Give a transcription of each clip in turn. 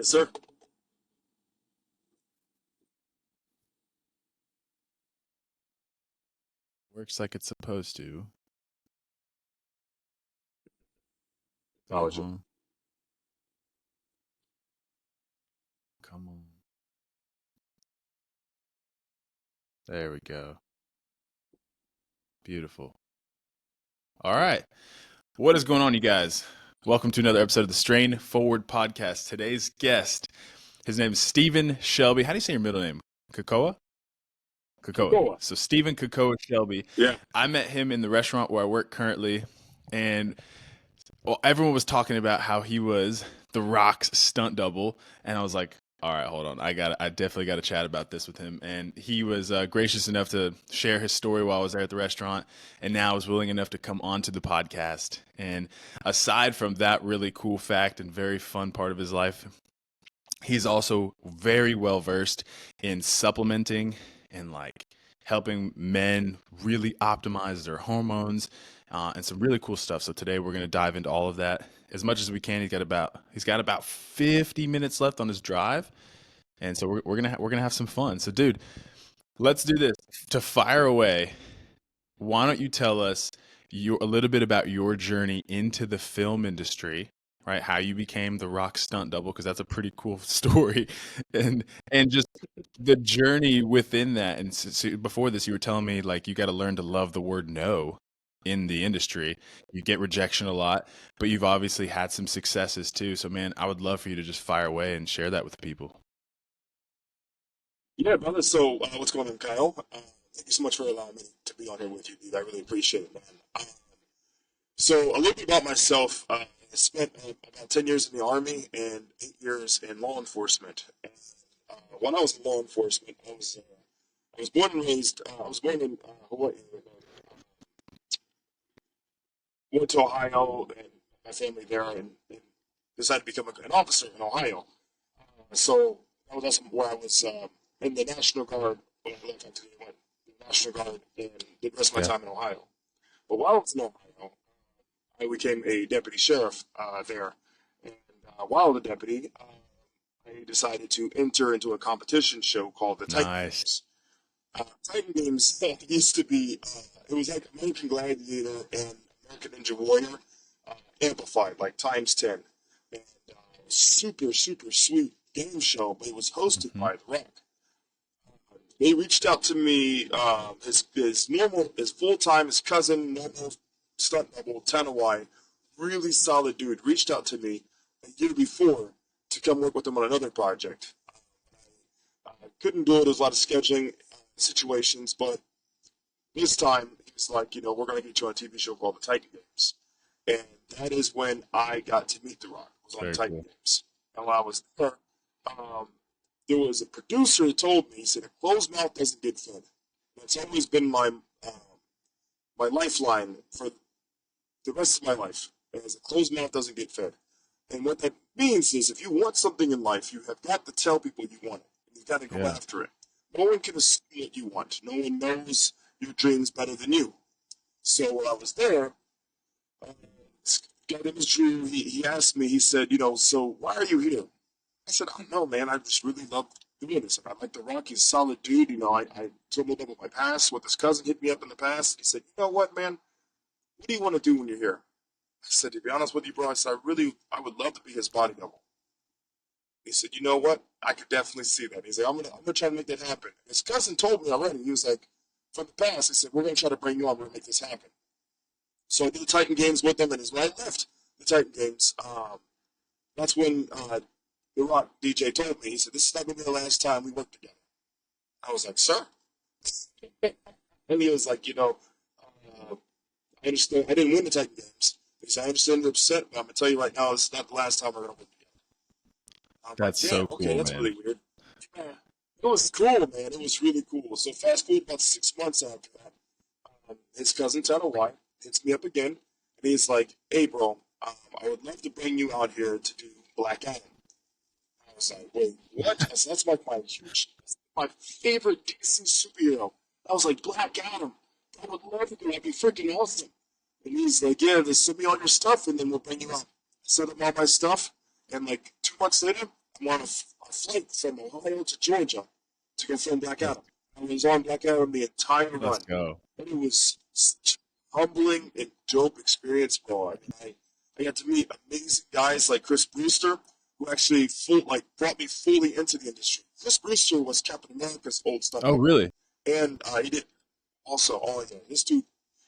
Yes, sir. Works like it's supposed to. Acknowledge it. Uh-huh. Come on. There we go. Beautiful. All right. What is going on, you guys? Welcome to another episode of the Strain Forward Podcast. Today's guest, his name is Stephen Shelby. How do you say your middle name? Kekoa? Kekoa. Kekoa. So Stephen Kekoa Shelby. Yeah. I met him in the restaurant where I work currently, and everyone was talking about how he was The Rock's stunt double, and I was like, all right, hold on. I definitely got to chat about this with him. And he was gracious enough to share his story while I was there at the restaurant, and now is willing enough to come onto the podcast. And aside from that really cool fact and very fun part of his life, he's also very well versed in supplementing and like helping men really optimize their hormones and some really cool stuff. So today we're going to dive into all of that as much as we can. He's got about 50 minutes left on his drive, and so we're gonna have some fun. So, dude, let's do this to fire away. Why don't you tell us a little bit about your journey into the film industry, right? How you became the Rock stunt double, because that's a pretty cool story, and just the journey within that. And so before this, you were telling me like you got to learn to love the word no in the industry. You get rejection a lot, but you've obviously had some successes too. So, man, I would love for you to just fire away and share that with people. Yeah, brother. So, what's going on, Kyle? Thank you so much for allowing me to be on here with you, dude. I really appreciate it, man. So, a little bit about myself. I spent about 10 years in the Army and 8 years in law enforcement. And, when I was in law enforcement, I was born and raised. I was born in Hawaii. Went to Ohio and my family there, and decided to become an officer in Ohio. So that was also where I was in the National Guard when I left. Actually, I went to the National Guard and did the rest of my Yeah. time in Ohio. But while I was in Ohio, I became a deputy sheriff there. And while the deputy, I decided to enter into a competition show called the Titan Nice. Games. Titan Games used to be, it was like American Gladiator and American Ninja Warrior amplified, like times 10. And super, super sweet game show, but it was hosted Hmm. by The Rock. They reached out to me, his full time, his cousin, normal stunt double, Tanawai, really solid dude, reached out to me a year before to come work with him on another project. I couldn't do it. There was a lot of scheduling situations, but this time he was like, we're going to get you on a TV show called The Titan Games. And that is when I got to meet The Rock. I was on The Very Titan cool. Games. And while I was there, um, there was a producer who told me, he said, a closed mouth doesn't get fed. That's always been my lifeline for the rest of my life. As a closed mouth doesn't get fed. And what that means is if you want something in life, you have got to tell people you want it. You've got to go Yeah. after it. No one can assume what you want. No one knows your dreams better than you. So while I was there, this guy named Drew, he asked me, he said, so why are you here? I said, I don't know, man. I just really love doing this. I like The Rock. He's a solid dude. I told him a little bit about my past, what this cousin hit me up in the past. He said, you know what, man? What do you want to do when you're here? I said, to be honest with you, bro, I said, I would love to be his body double. He said, you know what? I could definitely see that. He's like, I'm gonna try to make that happen. His cousin told me already. He was like, from the past, he said, we're gonna try to bring you on. We're gonna make this happen. So I did the Titan Games with him, and when I left the Titan Games, that's when the Rock DJ told me. He said, "This is not gonna be the last time we work together." I was like, "Sir," and he was like, I understand. I didn't win the Titan Games. He said, "I understand you're upset, but I'm gonna tell you right now, this is not the last time we're gonna work together." I'm like, That's "Damn, so okay, cool, that's man. really weird." Yeah, it was cool, man. It was really cool. So fast forward about 6 months after that, his cousin Tanner White hits me up again, and he's like, "Hey, bro, I would love to bring you out here to do Black Adam." I was like, "Wait, what?" I said, "That's like my favorite DC superhero." I was like, "Black Adam. I would love to do that. That'd be freaking awesome." And he's like, "Yeah, just send me all your stuff, and then we'll bring you out." I sent him all my stuff, and like 2 months later, I'm on a flight from Ohio to Georgia to go film Black Let's, Adam. I was on Black Adam the entire let's run. go. And it was such a humbling and dope experience, bro. I got to meet amazing guys like Chris Brewster, who actually brought me fully into the industry. Chris Brewster was Captain America's old stunt Oh, double, really? and he did also all yeah. This dude,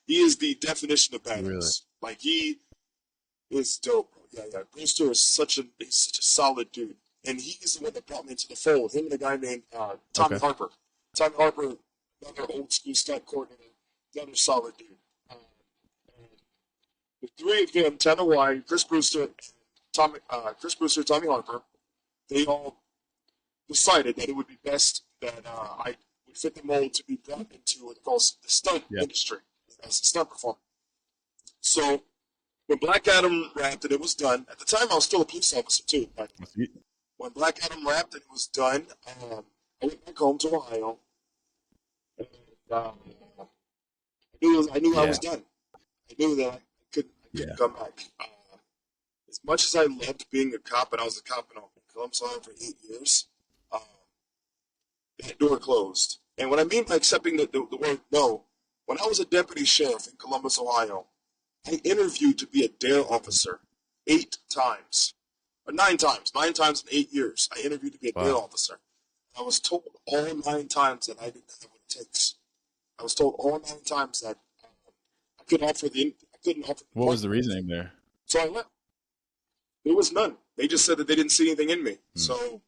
he is the definition of Really? badass. Like he is dope, bro. Yeah, yeah. Brewster is he's such a solid dude, and he's the one that brought me into the fold. Him and a guy named Tommy Okay. Harper. Tommy Harper, another old school stunt coordinator, another solid dude. Uh, the three of them, Tanner White, Chris Brewster, Tommy Harper, they all decided that it would be best that I would fit the mold to be brought into what they call the stunt Yeah. industry as a stunt performer. So when Black Adam wrapped and it was done, at the time I was still a police officer too. But when Black Adam wrapped and it was done, I went back home to Ohio, and I knew I was Yeah. done. I knew that I couldn't Yeah. come back. As much as I loved being a cop, and I was a cop in Columbus, Ohio for 8 years, um, that door closed. And what I mean by accepting the word no, when I was a deputy sheriff in Columbus, Ohio, I interviewed to be a dare officer 8 times. Or 9 times. 9 times in 8 years. I interviewed to be a dare Wow. officer. I was told all 9 times that I didn't have what it takes. I was told all 9 times that I couldn't offer the What was work. the reasoning there? So I left. There was none. They just said that they didn't see anything in me. Hmm. So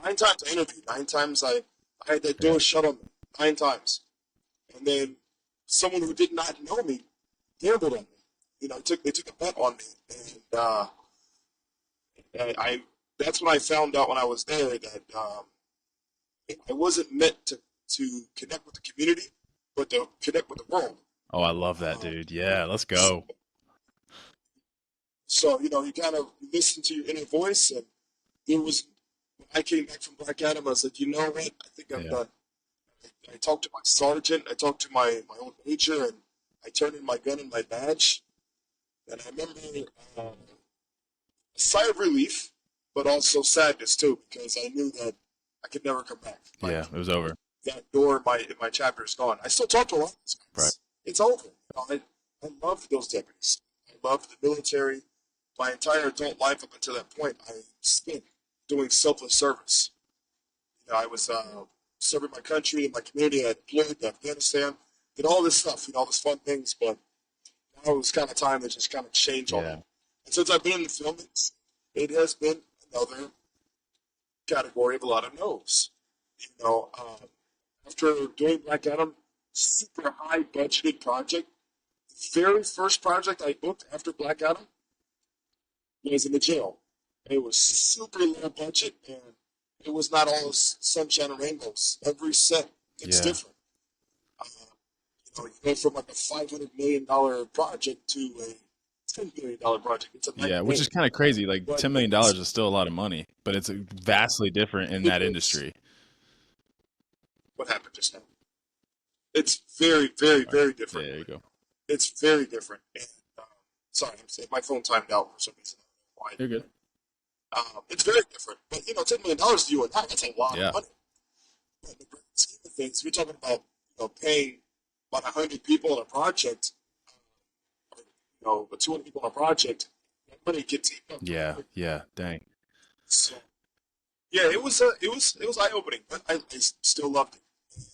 9 times I interviewed. 9 times I had that Okay. door shut on me. 9 times. And then someone who did not know me gambled on me. You know, they took a bet on me, and that's when I found out when I was there that I wasn't meant to connect with the community, but to connect with the world. Oh, I love that, Um, dude. Yeah, let's go. so you know, you kind of listen to your inner voice, and there was when I came back from Black Adam, I said, you know what, I think I'm Yeah. done. I talked to my sergeant, I talked to my old major, and I turned in my gun and my badge, and I remember a sigh of relief, but also sadness too, because I knew that I could never come back. Yeah, Like it was over. that door in my chapter is gone. I still talk to a lot of those Right. guys. It's over. You know, I loved those deputies. I loved the military. My entire adult life up until that point, I spent doing selfless service. You know, I was serving my country and my community. I deployed to Afghanistan, did all this stuff, you know, all these fun things, but now it was kind of time to just kind of change all Yeah. that. And since I've been in the film, it has been another category of a lot of no's. You know, after doing Black Adam, super high budgeted project, the very first project I booked after Black Adam was in the jail. It was super low budget, and it was not all sunshine and rainbows. Every set, it's Yeah. different. Uh, you know, you go from like a $500 million project to a $10 billion project. It's a night Yeah, and which day. is kind of crazy. Like But $10 million is still a lot of money, but it's vastly different in it that is industry. what happened just now. It's very, very, All right. very Yeah, different. there you go. It's very different. And sorry, I'm saying my phone timed out for some reason. I You're don't know good. why. It's very different. But you know, $10 million to you and I, that's a lot Yeah. of money. But in the grand scheme of things, we're talking about paying about 100 people on a project, or, you know, 200 people on a project. That money gets eaten up. Yeah. Yeah. Dang. So yeah, it was eye opening, but I still loved it. And,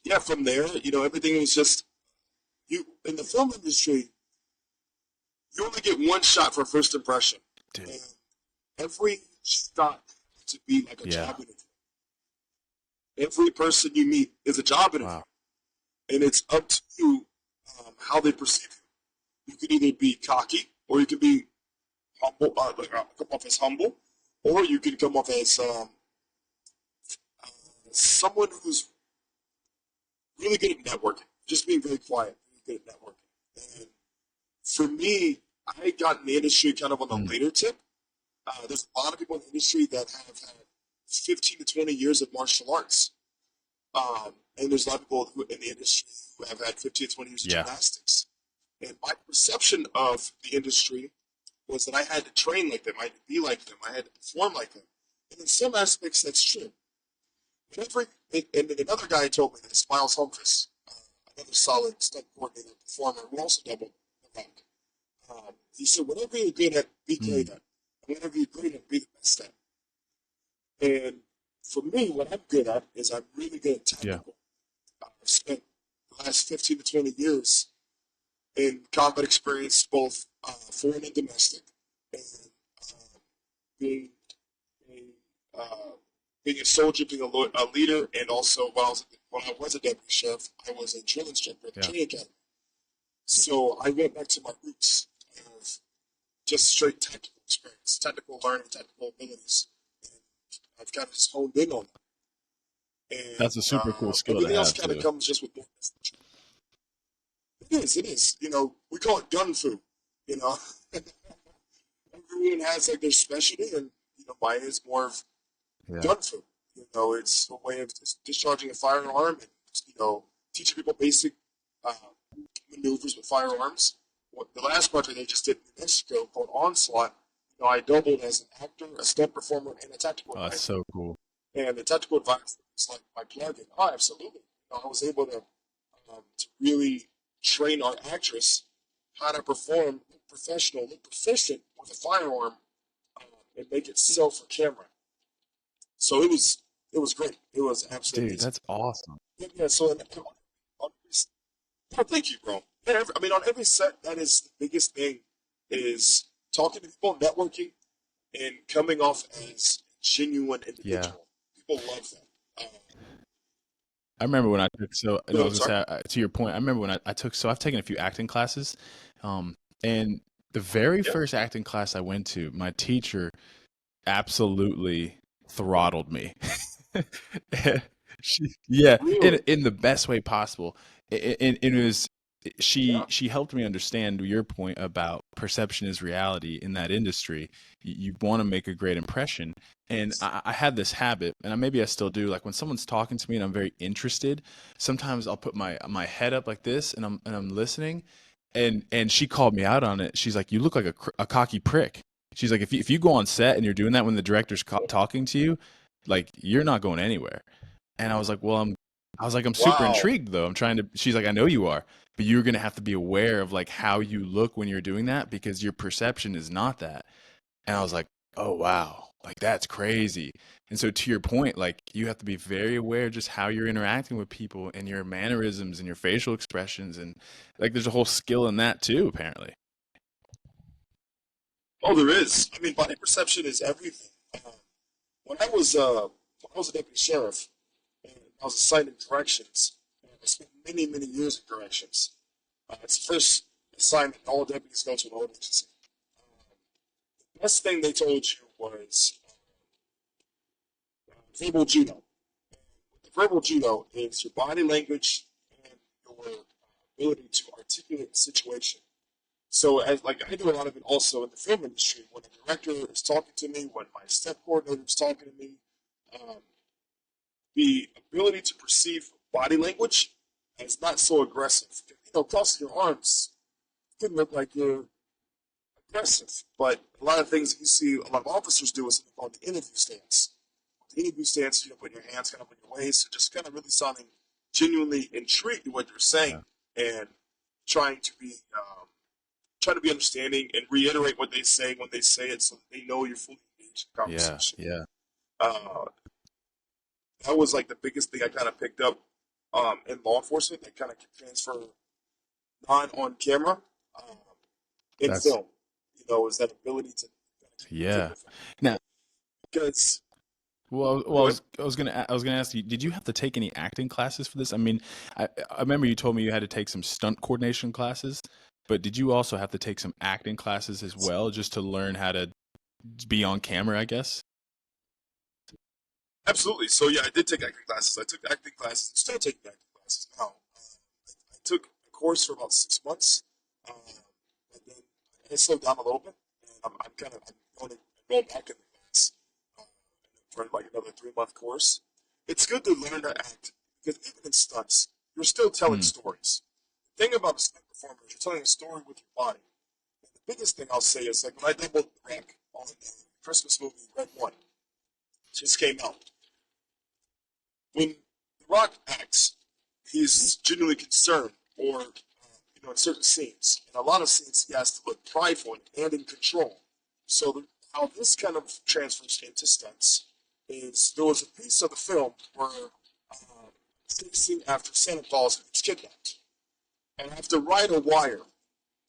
yeah, from there, you know, everything was just you in the film industry. You only get one shot for first impression, Dude. and every shot has to be like a Yeah. job interview. Every person you meet is a job interview, Wow. and it's up to you how they perceive you. You can either be cocky, or you can be humble, come off as humble, or you can come off as someone who's really good at networking, just being very quiet, really good at networking. And for me, I got in the industry kind of on the Mm. later tip. There's a lot of people in the industry that have had 15 to 20 years of martial arts. And there's a lot of people in the industry who have had 15 to 20 years of Yeah. gymnastics. And my perception of the industry was that I had to train like them, I had to be like them, I had to perform like them. And in some aspects, that's true. But and then another guy told me this, Miles Humphries, another solid stunt coordinator, performer, who also doubled around. He said, whatever you're good at, be great Mm. at. And whatever you're great at, be the best at. And for me, what I'm good at is I'm really good at Yeah. technical. I've spent the last 15 to 20 years in combat experience, both foreign and domestic, and being a, being a soldier, being a leader, and also when I was a deputy sheriff, I was a drill instructor at the Yeah. training academy. So I went back to my roots of just straight technical experience, technical learning, technical abilities, and I've kind of just honed in on that. And That's a super cool skill to everything else have kind of too. comes just with business. It is, it is. We call it gun fu. You know, everyone has like their specialty, and mine is more of Yeah. gun fu. It's a way of discharging a firearm and teaching people basic uh, maneuvers with firearms. The last project they just did in New Mexico called Onslaught, I doubled as an actor, a stunt performer, and a tactical Oh, that's advisor. so cool. And the tactical advisor was like my plug-in. Oh, absolutely. I was able to really train our actress how to perform, look professional, look proficient with a firearm, and make it sell for camera. So it was great. It was absolutely Dude, amazing. that's awesome. Yeah, yeah. So on oh, thank you, bro. Yeah, I mean, on every set, that is the biggest thing is talking to people, networking, and coming off as a genuine Yeah. individual. People love that. I remember when I took so no, I No, I'm was sorry. gonna say to your point. I remember when I took so I've taken a few acting classes, and the very Yeah, first acting class I went to, my teacher absolutely throttled me. Yeah, really. in the best way possible. It was Yeah. she helped me understand your point about perception is reality in that industry. You want to make a great impression, and I had this habit, and maybe I still do. Like when someone's talking to me and I'm very interested, sometimes I'll put my head up like this, and I'm listening, and she called me out on it. She's like, "You look like a cocky prick." She's like, if you go on set and you're doing that when the director's talking to you, like you're not going anywhere. And I was like, well, I'm super Wow. intrigued though. I'm trying to. She's like, I know you are, but you're gonna have to be aware of like how you look when you're doing that because your perception is not that. And I was like, oh wow, like that's crazy. And so to your point, like you have to be very aware of just how you're interacting with people and your mannerisms and your facial expressions and like there's a whole skill in that too, apparently. Oh, there is. I mean, body perception is everything. When I was a deputy sheriff and I was assigned in corrections, and I spent many, many years in corrections. It's the first assignment all deputies go to an old agency. The best thing they told you was verbal judo. The verbal judo is your body language and your ability to articulate the situation. So, as like I do a lot of it also in the film industry. When a director is talking to me, when my step coordinator is talking to me, um, the ability to perceive body language as not so aggressive. Crossing your arms can look like you're aggressive, but a lot of things that you see a lot of officers do is on the interview stance. The interview stance, putting your hands kind of on your waist, and just kind of really sounding genuinely intrigued in what you're saying Yeah. and trying to be trying to be understanding and reiterate what they say when they say it so that they know you're fully engaged in the Yeah. conversation. Yeah. Uh, that was like the biggest thing I kind of picked up in law enforcement that kind of can transfer non on camera um, in That's film. Is that ability to communicate yeah. with them. Now, Because, well, go ahead. I was gonna ask you, did you have to take any acting classes for this? I mean, I remember you told me you had to take some stunt coordination classes, but did you also have to take some acting classes as Yes. well, just to learn how to be on camera, I guess? Absolutely. So, yeah, I did take acting classes. I took acting classes. I'm still taking acting classes now. I took a course for about 6 months. Um, and then I slowed down a little bit. And I'm going to enroll back in the class for like another 3 month course. It's good to learn to act because even in stunts, you're still telling Hmm. stories. The thing about a stunt performer is you're telling a story with your body. biggest thing I'll say is like when I doubled the Rock on the Christmas movie Red One, just came out. When The Rock acts, he's genuinely concerned, or in certain scenes, in a lot of scenes, he has to look prideful and in control. So how this kind of transfers into stunts is there was a piece of the film where scene after Santa Claus gets kidnapped, and I have to ride a wire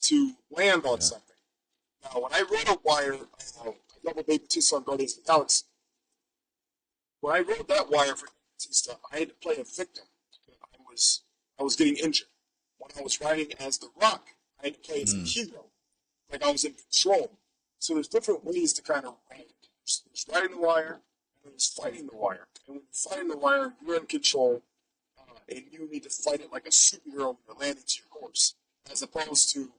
to land on Yeah. something. Now, when I rode a wire, I double baby Batista on Guardians of the Galaxy. When I rode that wire for Batista, I had to play a victim. I was getting injured. When I was riding as The Rock, I had to play as a Mm. hero, like I was in control. So there's different ways to kind of ride it. There's riding the wire, and there's fighting the wire. And when you're fighting the wire, you're in control, and you need to fight it like a superhero when you're landing to your course, as opposed to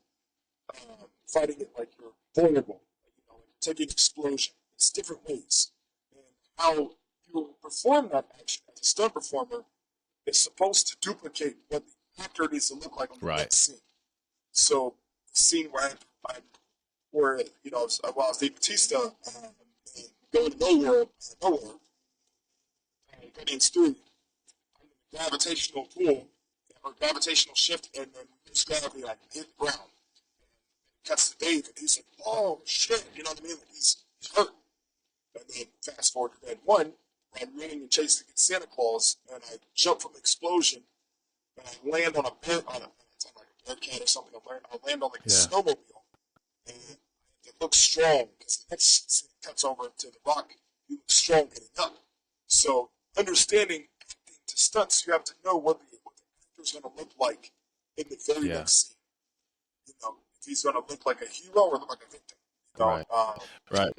fighting it like you're vulnerable, like you're taking explosion. It's different ways. And how you perform that action as a stunt performer is supposed to duplicate what the actor needs to look like on the Right. next scene. So, the scene where while I was Dave Batista, going nowhere, Guardians 3, gravitational pull or gravitational shift, and then just gravity like hit the ground. Cuts to Dave, and he's like, "Oh shit!" You know what I mean? Like he's hurt. And then fast forward to Red One, where I'm running and chasing Santa Claus, and I jump from the explosion, and I land on it's on like a bear cat or something. I land on like a Yeah. snowmobile, and it looks strong because the next scene cuts over to The Rock. He looks strong getting up. So understanding acting to stunts, you have to know what the actor's going to look like in the very Yeah. next scene. If he's going to look like a hero or look like a victim. Right. Right.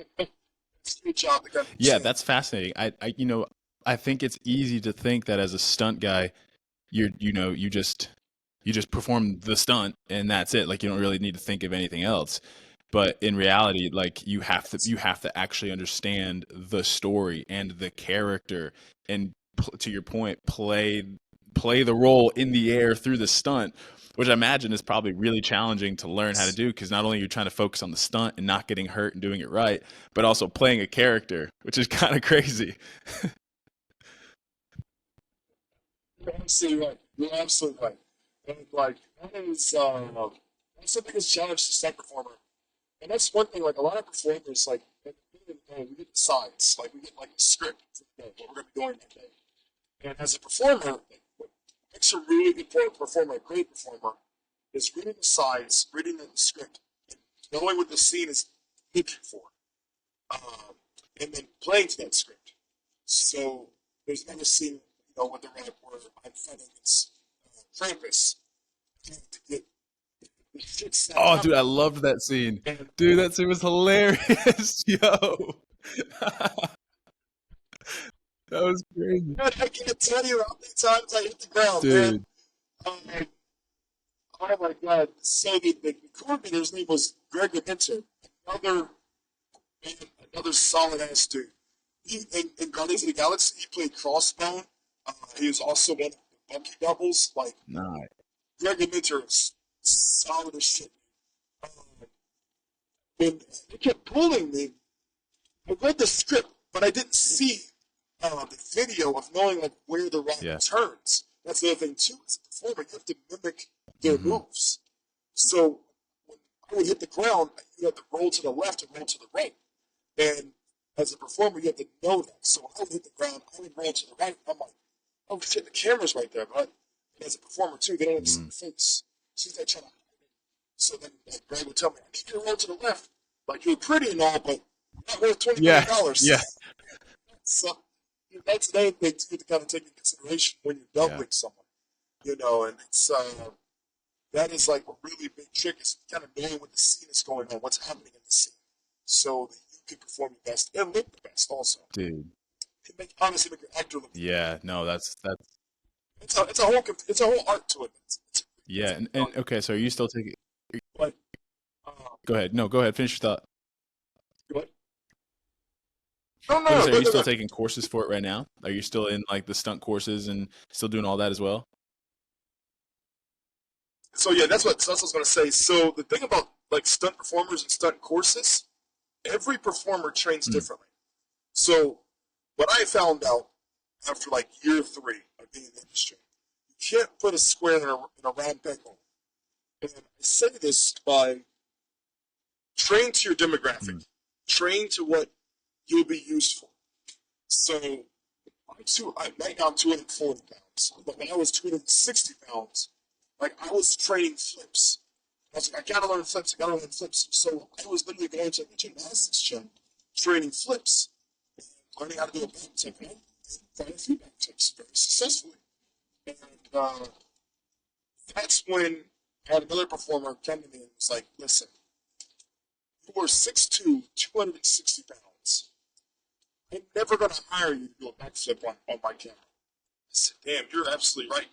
It's a good job to kind of Yeah, that's fascinating. I think it's easy to think that as a stunt guy, you just perform the stunt and that's it. Like you don't really need to think of anything else. But in reality, like you have to actually understand the story and the character and to your point, play the role in the air through the stunt, which I imagine is probably really challenging to learn how to do because not only are you trying to focus on the stunt and not getting hurt and doing it right, but also playing a character, which is kind of crazy. You're absolutely right. You're absolutely right. And like that's the biggest challenge to stunt performer. And that's one thing. Like a lot of performers, like at the end of the day, we get the sides. Like we get like a script for the day, what we're going to be doing that day. And as a performer, what makes a really good performer, a great performer, is reading the sides, reading the script, and knowing what the scene is looking for, and then playing to that script. So there's another scene, with the rap where I'm fighting against Krampus to get the shit snapped Oh, out dude, of I him. loved that scene. And Dude, that scene was hilarious. Yo. That was crazy. man, I can't tell you how many times I hit the ground, man. Dude. Um, oh my god. So the coordinator's name was Greg Minter. Another man, another solid ass dude. In Guardians of the Galaxy, he played Crossbone. He was also one of the Bucky doubles. Like, Nah. Greg Minter is solid as shit. Um, when they kept pulling me, I read the script, but I didn't see the video of knowing like where the rock Yeah. turns. That's the other thing too. As a performer, you have to mimic their Mhm. moves. So when I would hit the ground, you have to roll to the left and roll to the right. And as a performer, you have to know that. So when I would hit the ground, I would roll to the right. I'm like, oh shit, the camera's right there, but and as a performer too, they don't have to see Mhm. your face. So they're trying to. So then like, Greg would tell me, I need you to roll to the left. Like you're pretty and all, but you're not worth $20 Yeah. million. Yeah. So that's another thing to kind of take into consideration when you're Yeah. doubling someone. And it's that is like a really big trick is kind of knowing what the scene is going on, what's happening in the scene, so that you can perform the best and look the best. Also, Dude. honestly make your actor look. Yeah. No, that's It's a whole art to it. yeah. And okay, so are you still taking But Go ahead. No, go ahead. Finish your thought. what? No, I was gonna say, are you no, still no. taking courses for it right now? Are you still in like the stunt courses and still doing all that as well? So yeah, that's what I was gonna say. So the thing about like stunt performers and stunt courses, every performer trains Mm. differently. So what I found out after like year 3 of being in the industry, you can't put a square in a round peg hole. And I say this by train to your demographic, Mm. train to what you'll be used for. So right now I'm 240 pounds, but when I was 260 pounds, like I was training flips. I was like, I gotta learn flips, I gotta learn flips. So I was literally going to the gymnastics gym, training flips, learning how to do a back tip, and quite a few back tips very successfully. And that's when I had another performer come to me and was like, listen, you are 6'2", 260 pounds. I'm never going to hire you to do a backflip on my camera. I said, damn, you're absolutely right.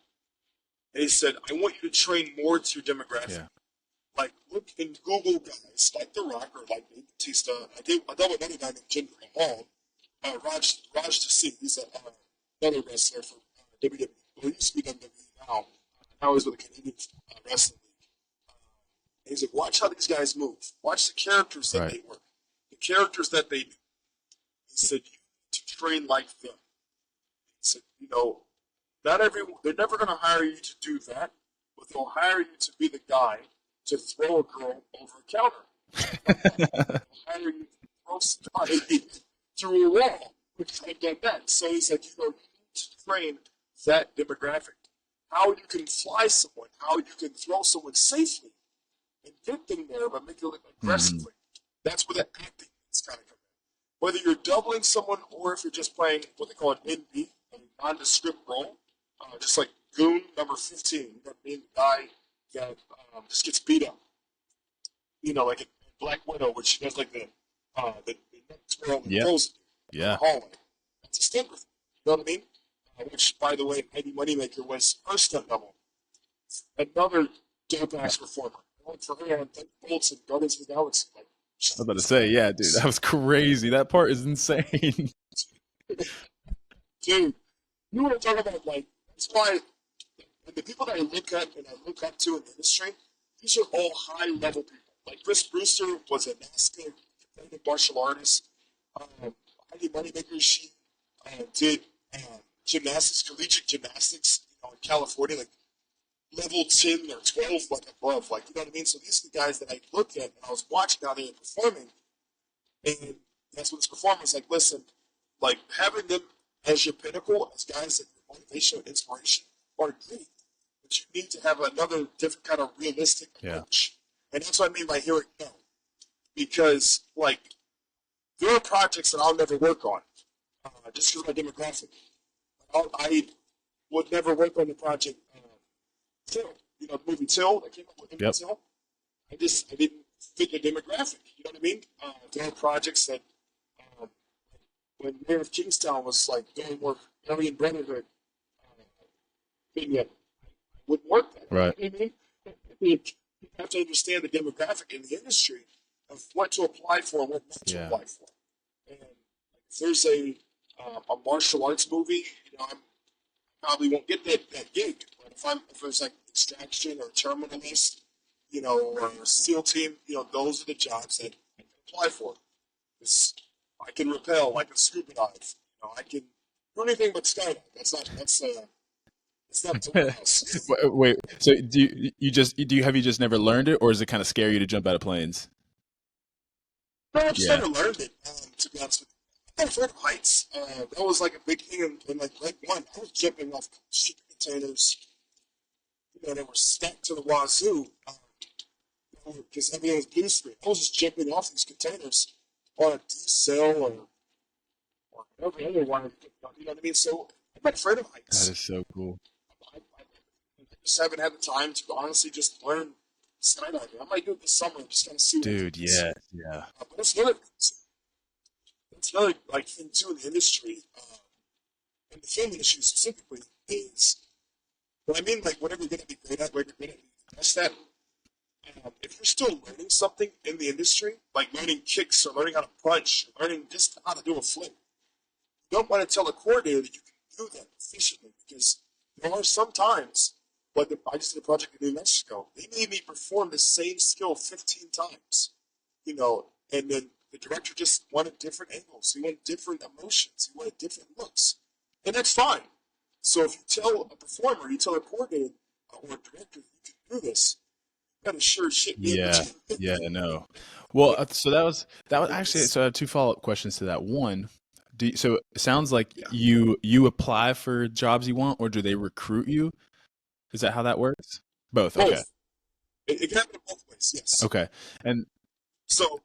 And he said, I want you to train more to your demographic. Yeah. Like, look and Google guys like The Rock or like Batista. I dealt with another guy named Jinder Mahal. Raj Tassim, he's another wrestler for WWE. Well, he used to be WWE now. Now he's with the Canadian Wrestling League. And he's like, watch how these guys move. Watch the characters that Right. they work. The characters that they do. He said, you need to train like them. He said, they're never going to hire you to do that, but they'll hire you to be the guy to throw a girl over a counter. They'll hire you to throw somebody through a wall, which I've done that. So he's like, you need to train that demographic. How you can fly someone, how you can throw someone safely and get them there, but make it look aggressively. That's where the acting is kind of coming in. Whether you're doubling someone or if you're just playing what they call an NB, a nondescript role, just like Goon number 15, being the guy that just gets beat up. Like in Black Widow, which she does like the neck twirl and Yep. throws it in the Yeah. hallway. That's a stunt performance. You know what I mean? Which, by the way, Mighty Moneymaker was her stunt double. Another dope-ass performer. I went for her on Thunderbolts and Guardians of the Galaxy. Like, I was about to say, yeah, dude, that was crazy. That part is insane. dude, you want to talk about, like, that's why the people that I look at and I look up to in the industry, these are all high-level people. Like, Chris Brewster was a NASCAR competitive martial artist. Heidi Moneymaker, she did gymnastics, collegiate gymnastics, in California, like level 10 or 12, like above, like, you know what I mean? So these are the guys that I looked at and I was watching how they were performing, and that's what this performer was like. Listen, like having them as your pinnacle, as guys that your motivation and inspiration are great, but you need to have another different kind of realistic approach, and that's what I mean by here it go, because like there are projects that I'll never work on, just because of my demographic. I would never work on the project Till. The movie Till that came up with Yep. Till. I didn't fit the demographic. You know what I mean? There are projects that when Mayor of Kingstown was like doing more Aryan Brotherhood vignette, I wouldn't work that. Right. You know what I mean? You have to understand the demographic in the industry of what to apply for and what not to apply for. And if there's a martial arts movie, I probably won't get that gig. But if it's like Extraction or Terminalist, or SEAL Team, those are the jobs that I can apply for. I can rappel, I can scuba dive, I can do anything but skydive. That's not someone else. Wait, so have you just never learned it, or does it kind of scare you to jump out of planes? No, I just never learned it, to be honest with you. I'm afraid of heights. That was like a big thing in like Red 1. I was jumping off shipping containers, they were stacked to the wazoo, because everything was blue screen. I was just jumping off these containers on a D-cell or whatever other one, you know what I mean? So I'm not afraid of heights. That is so cool. I just haven't had the time to honestly just learn skydiving. I might do it this summer and just kind of see what Dude, it is. yeah. But that's another like thing too in the industry, in the film industry specifically, is what I mean, like whatever you're gonna be great at, whatever you're gonna be best at. If you're still learning something in the industry, like learning kicks or learning how to punch, or learning just how to do a flip, you don't want to tell a coordinator that you can do that efficiently, because there are some times But I just did a project in New Mexico. They made me perform the same skill 15 times, and then the director just wanted different angles. He wanted different emotions. He wanted different looks. And that's fine. So if you tell a performer, you tell a coordinator or a director, you can do this, you gotta sure shit be able Yeah. to. Yeah. No. Well, Like, so that was actually, it's, so I have two follow-up questions to that. One, so it sounds like yeah, you apply for jobs you want, or do they recruit you? Is that how that works? Both. Okay. both. It can happen both ways, yes. Okay. And So,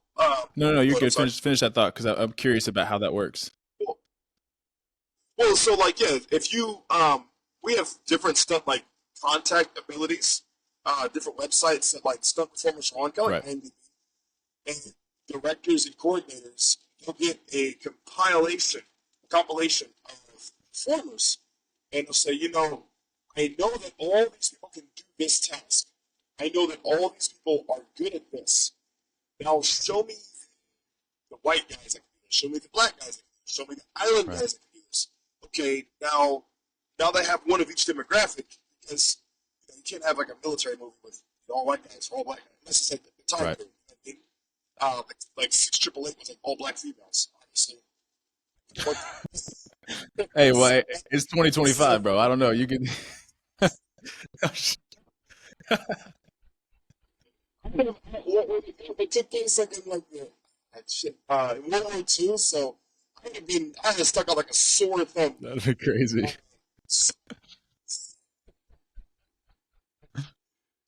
no, no, you're go ahead, I'm good. sorry. Finish that thought because I'm curious about how that works. Well, so like, yeah, if you, we have different stuff like contact abilities, different websites that like stunt performers are on, kind of Right. like IMDb. And directors and coordinators, you'll get a compilation of performers, and they'll say, I know that all these people can do this task. I know that all these people are good at this. Now show me the white guys that can do this. Show me the black guys that can do this. Show me the island Right. guys that can do this. Okay, now they have one of each demographic because you can't have like a military movie with all white guys or all black guys. That's just like the time Right. period. I mean, like 6 888 was like all black females, obviously. But, Hey, well, so, it's 2025, bro. I don't know. You can. it took place like in like in World War II, so I had stuck out like a sore thumb. That'd be crazy. So,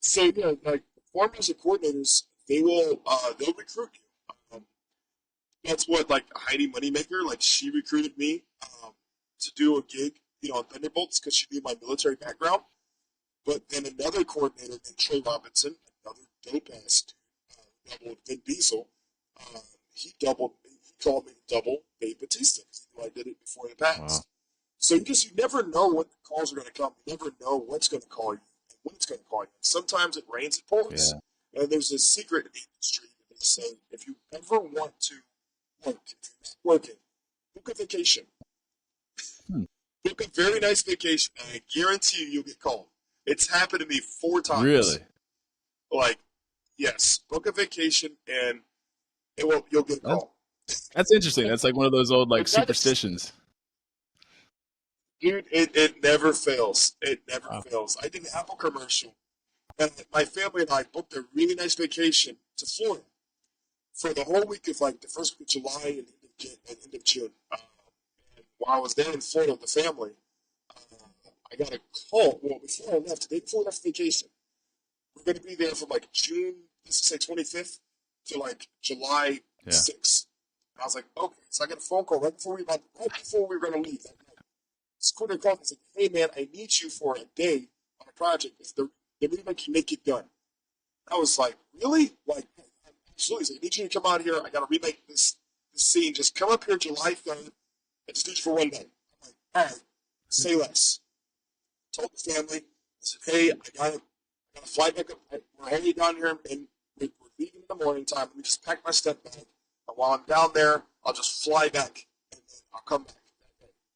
so yeah, like performers and coordinators, they'll recruit you. That's what like Heidi Moneymaker, like she recruited me to do a gig, on Thunderbolts because she knew my military background. But then another coordinator named Trey Robinson, another dope ass dude, doubled Vin Diesel. Uh, he called me double Dave Batista. He knew I did it before the Wow. past. So you never know when the calls are going to come. You never know what's going to call you and when it's going to call you. Sometimes it rains, it pours. Yeah. And there's a secret in the industry that they say if you ever want to work, if you're not working, book a vacation. Hmm. Book a very nice vacation, and I guarantee you'll get called. It's happened to me 4 times. Really? Like, yes, book a vacation and you'll get a That's call. that's interesting. That's like one of those old like And that is, superstitions. dude, it never fails. It never Wow. fails. I did an Apple commercial, and my family and I booked a really nice vacation to Florida for the whole week of like the first week of July and end of June. And while I was there in Florida with the family, I got a call. Well, before I left, the day before I left vacation, we're going to be there from like June, let's say 25th to like July Yeah. 6th. And I was like, okay. So I got a phone call right before we were going to leave that night. This coordinator called me and said, hey man, I need you for a day on a project. They really can make it done. I was like, really? Like, absolutely. I need you to come out here. I got to remake this scene. Just come up here July 3rd and just do it for one day. I'm like, all right, say less. Told the family, I said, hey, I got to fly back up. We're heading down here and we're leaving in the morning time. Let me just pack my stuff back. And while I'm down there, I'll just fly back and then I'll come back.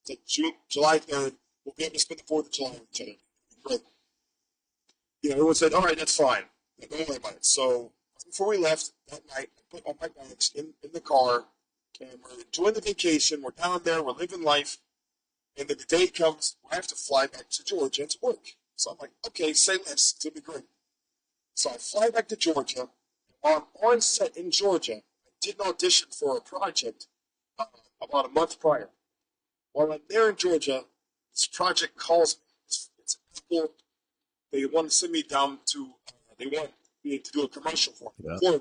It's like July 3rd. We'll be able to spend the 4th of July with each other. Great. Everyone said, all right, that's fine. Don't worry about it. So before we left that night, I put all my bags in the car, and we're enjoying the vacation. We're down there. We're living life. And then the day comes, I have to fly back to Georgia to work. So I'm like, okay, say less. It's going to be great. So I fly back to Georgia. While I'm on set in Georgia, I did an audition for a project about a month prior. While I'm there in Georgia, this project calls me. It's Apple. They want to send me down to, they want me to do a commercial for them. Yeah.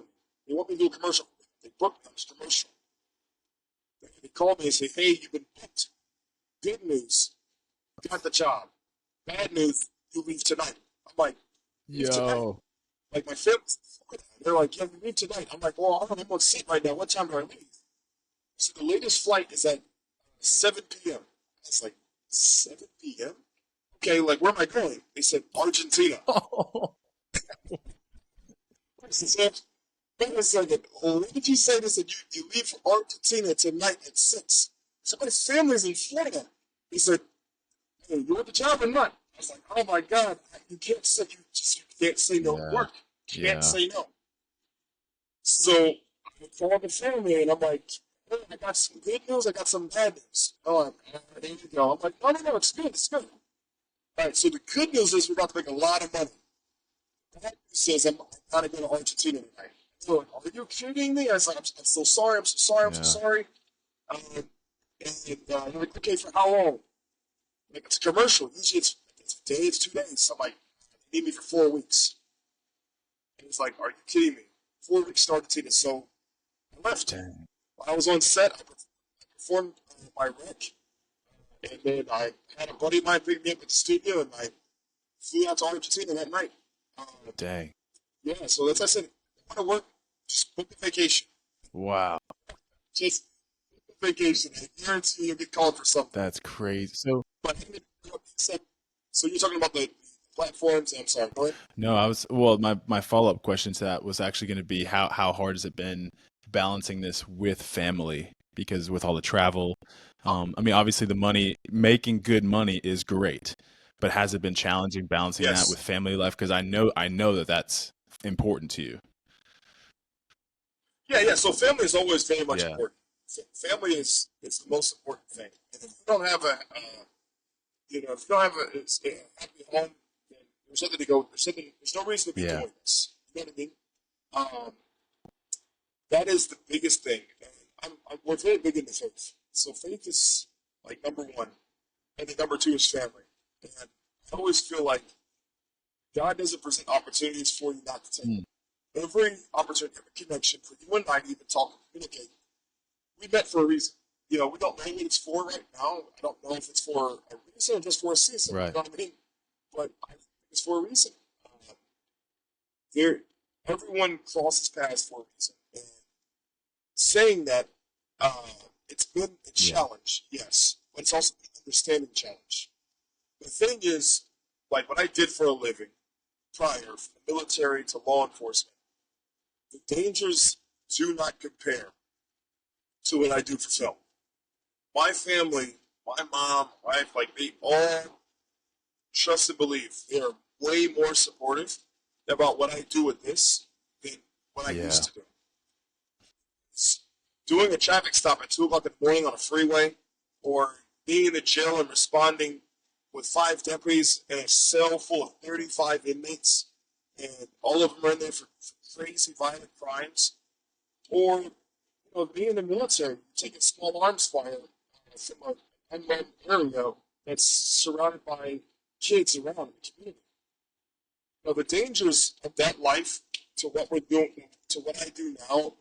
They want me to do a commercial for them. They booked me this commercial. They called me and say, hey, you've been booked. Good news, got the job. Bad news, you leave tonight. I'm like, leave tonight? Yo. Like my family's in Florida. They're like, yeah, we leave tonight. I'm like, well, I'm on set right now. What time do I leave? So the latest flight is at 7 p.m. I was like, 7 p.m.? Okay, like, where am I going? They said, Argentina. I said, wait a second. What did you say? They said, you leave for Argentina tonight at 6. So my family's in Florida. He said, hey, you want the job or not? was like, oh my God, you can't say no to Yeah. work. You can't Yeah. say no. So I called the family and I'm like, "Hey, I got some good news, I got some bad news." Oh, there you go. I'm like, no, no, no, it's good, it's good. All right, so the good news is we're about to make a lot of money. The bad news says I'm not going to Argentina tonight. They're like, are you kidding me? I was like, I'm so sorry, I'm so sorry, I'm so Yeah. sorry. Um, they're like, okay, for how long? Like, it's a commercial. Usually it's a day, it's 2 days. I'm like, they need me for 4 weeks. And he's like, are you kidding me? 4 weeks to Argentina. So I left. Dang. While I was on set, I performed my rec, and then I had a buddy of mine pick me up at the studio, and I flew out to Argentina that night. Uh, Dang. yeah, so that's I said, I want to work, just book a vacation. Wow. Just book a vacation. I guarantee you'll get called for something. That's crazy. So But so you're talking about the platforms. I'm sorry, go ahead. no, I was well, my follow-up question to that was actually going to be how hard has it been balancing this with family? Because with all the travel, I mean, obviously the money, making good money is great, but has it been challenging balancing that with Yes. family life? Because I know that that's important to you. Yeah, yeah. So family is always very much Yeah. important. Family is the most important thing. And if you don't have if you don't have a happy home, then there's nothing to go. There's no reason to be Yeah. doing this. You know what I mean? Um, that is the biggest thing. And we're very big into faith. So faith is like number one, and then number two is family. And I always feel like God doesn't present opportunities for you not to take Mm. them. Every opportunity, every connection for you and I to even talk and communicate, we met for a reason. We don't know what it's for right now. I don't know if it's for a reason or just for a season. You Right. know what I mean? But I think it's for a reason. Um, there, everyone crosses paths for a reason. And saying that, uh, it's been a Yeah. challenge, yes, but it's also an understanding challenge. The thing is, like what I did for a living prior, from the military to law enforcement, the dangers do not compare to what I do for film. My family, my mom, wife, like they all trust and believe. They are way more supportive about what I do with this than what I used Yeah. to do. Doing a traffic stop at 2 o'clock in the morning on a freeway, or being in the jail and responding with 5 deputies in a cell full of 35 inmates, and all of them are in there for crazy violent crimes, or being in the military, taking small arms fire from an unknown area that's surrounded by kids around the community. The dangers of that life to what we're doing, to what I do now,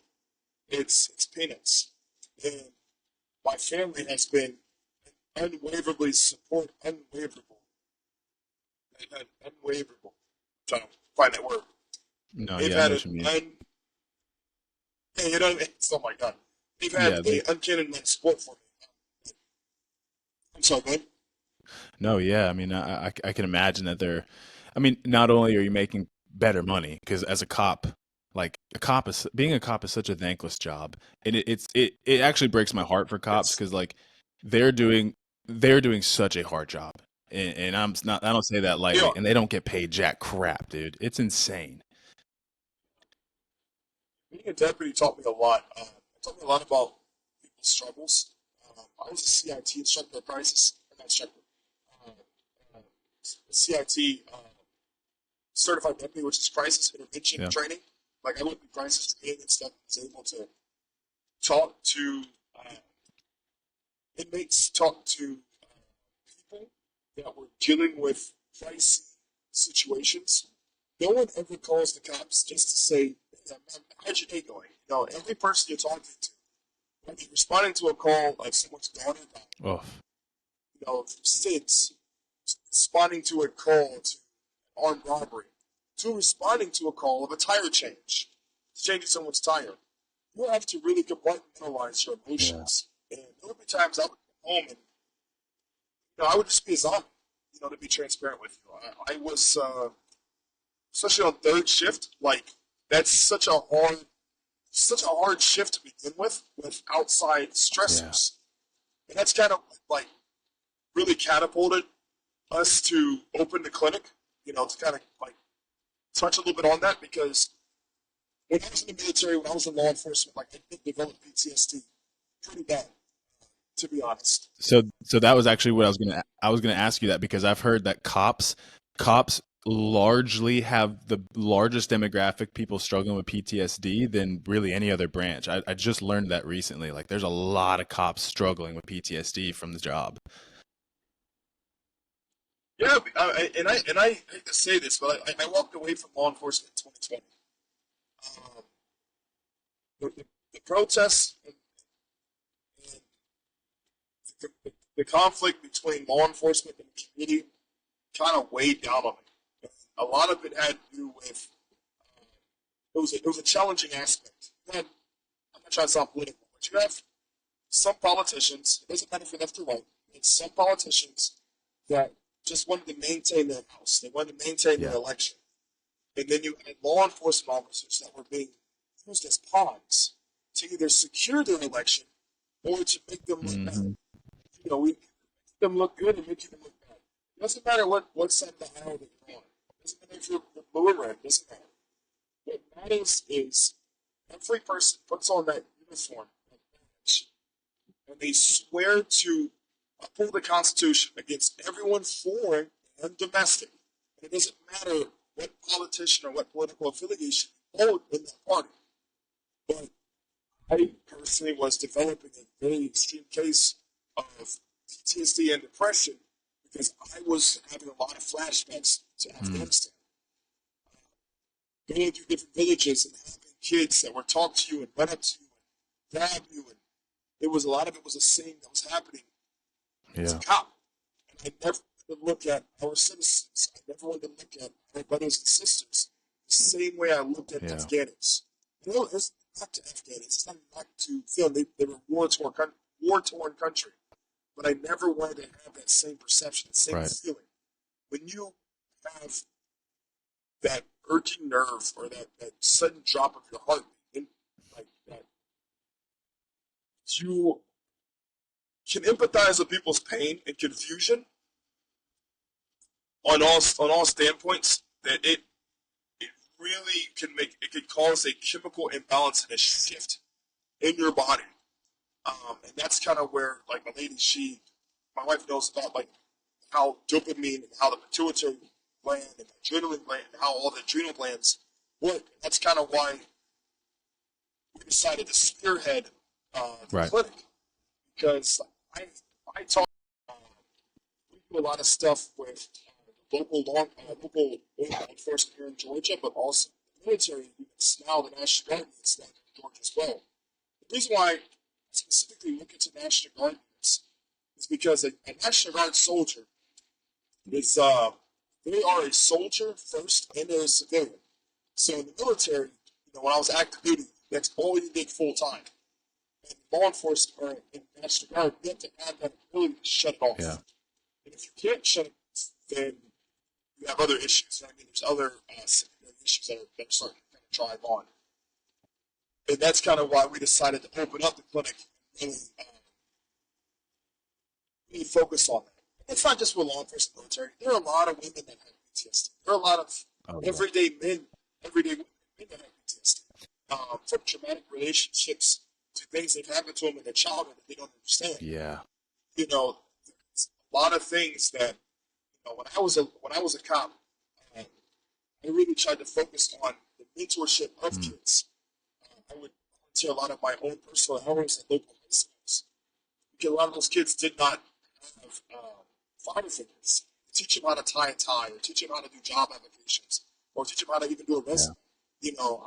it's peanuts. And my family has been unwaverably support, unwaverable. I'm trying to find that word. No, They've yeah, I know had what you mean. yeah, you know what I mean? Oh my God, they've had Yeah, a uncanny amount of support for me. I'm sorry, man. no, yeah. I mean, I can imagine that they're. I mean, not only are you making better money, because as a cop, like being a cop is such a thankless job, and it actually breaks my heart for cops Yes. because like they're doing they're doing such a hard job, and I don't say that They lightly, are. and they don't get paid jack crap, dude. It's insane. Being a deputy taught me a lot. It taught me a lot about people's struggles. I was a CIT instructor, crisis, not instructor, uh, uh, CIT certified deputy, which is crisis intervention Yeah, training. Like I went through crisis training and stuff. Was able to talk to inmates, talk to people that were dealing with crisis situations. No one ever calls the cops just to say, "Hey, how's your day going?" Every person you're talking to, when you're responding to a call like someone's daughter died, oh, SIDS, responding to a call to armed robbery, to responding to a call of a tire change, changing someone's tire. You have to really compartmentalize your yeah, emotions. And there would be times I would come home and I would just be a zombie. To be transparent with you, I was especially on third shift. Like that's such a hard shift to begin with outside yeah, stressors, and that's kind of like really catapulted us to open the clinic, to kind of like touch a little bit on that because when I was in the military, when I was in law enforcement, like I did develop PTSD pretty bad, to be honest. So that was actually what I was gonna ask you that because I've heard that cops largely have the largest demographic people struggling with PTSD than really any other branch. I just learned that recently. Like there's a lot of cops struggling with PTSD from the job. Yeah, and I hate to say this, but I walked away from law enforcement in 2020. Um, the protests and the conflict between law enforcement and the community kind of weighed down on me. A lot of it had to do with it was a challenging aspect. And I'm not trying to sound political, but you have some politicians. It doesn't matter if you're left or right. It's some politicians that just wanted to maintain their house. They wanted to maintain their Yeah. election. And then you had law enforcement officers that were being used as pawns to either secure their election or to make them look bad. Hmm. We make them look good and make them look bad. It doesn't matter what side of the aisle that you're on. It doesn't matter if you're blue or red. It doesn't matter. What matters is every person puts on that uniform, that badge, and they swear to uphold the Constitution against everyone foreign and domestic. And it doesn't matter what politician or what political affiliation you hold in that party. But I personally was developing a very extreme case of PTSD and depression because I was having a lot of flashbacks to Mm. Afghanistan. Going through different villages and having kids that were talk to you and run up to you and grab you, and a lot of it was the same that was happening as a Yeah. cop. And I never wanted to look at our citizens. I never wanted to look at my brothers and sisters the same way I looked at Yeah. Afghans. It's not to Afghans. It's not to feel they were war-torn country. But I never wanted to have that same perception, the same Right. feeling. When you have that irking nerve or that sudden drop of your heart, like that, you can empathize with people's pain and confusion on all standpoints. That it really can cause a chemical imbalance and a shift in your body. And that's kind of where like my wife knows about like how dopamine and how the pituitary gland and the adrenaline gland and how all the adrenal glands work. That's kind of why we decided to spearhead the Right. clinic because I talk uh, we do a lot of stuff with local law enforcement here in Georgia, but also the military units now, the National Guard units down in Georgia as well. The reason why I specifically look into National Guard units is because a National Guard soldier is they are a soldier first and they're a civilian. So in the military, when I was active duty, that's all you did full time. And law enforcement or in National Guard, you have to have that ability to shut it Yeah. off. And if you can't shut it off, then you have other issues. Right? I mean, there's other secondary issues that are starting to kind of drive on. And that's kind of why we decided to open up the clinic and really focus on that. It's not just with law enforcement military. There are a lot of women that have PTSD. There are a lot of Oh yeah. everyday women that have PTSD. From traumatic relationships to things that happen to them in their childhood that they don't understand. Yeah. There's a lot of things that when I was a cop, I really tried to focus on the mentorship of Mm. kids. I would volunteer a lot of my own personal hours at local high schools because a lot of those kids did not have father figures. Teach them how to tie a tie, or teach them how to do job applications, or teach them how to even do a Yeah. resume.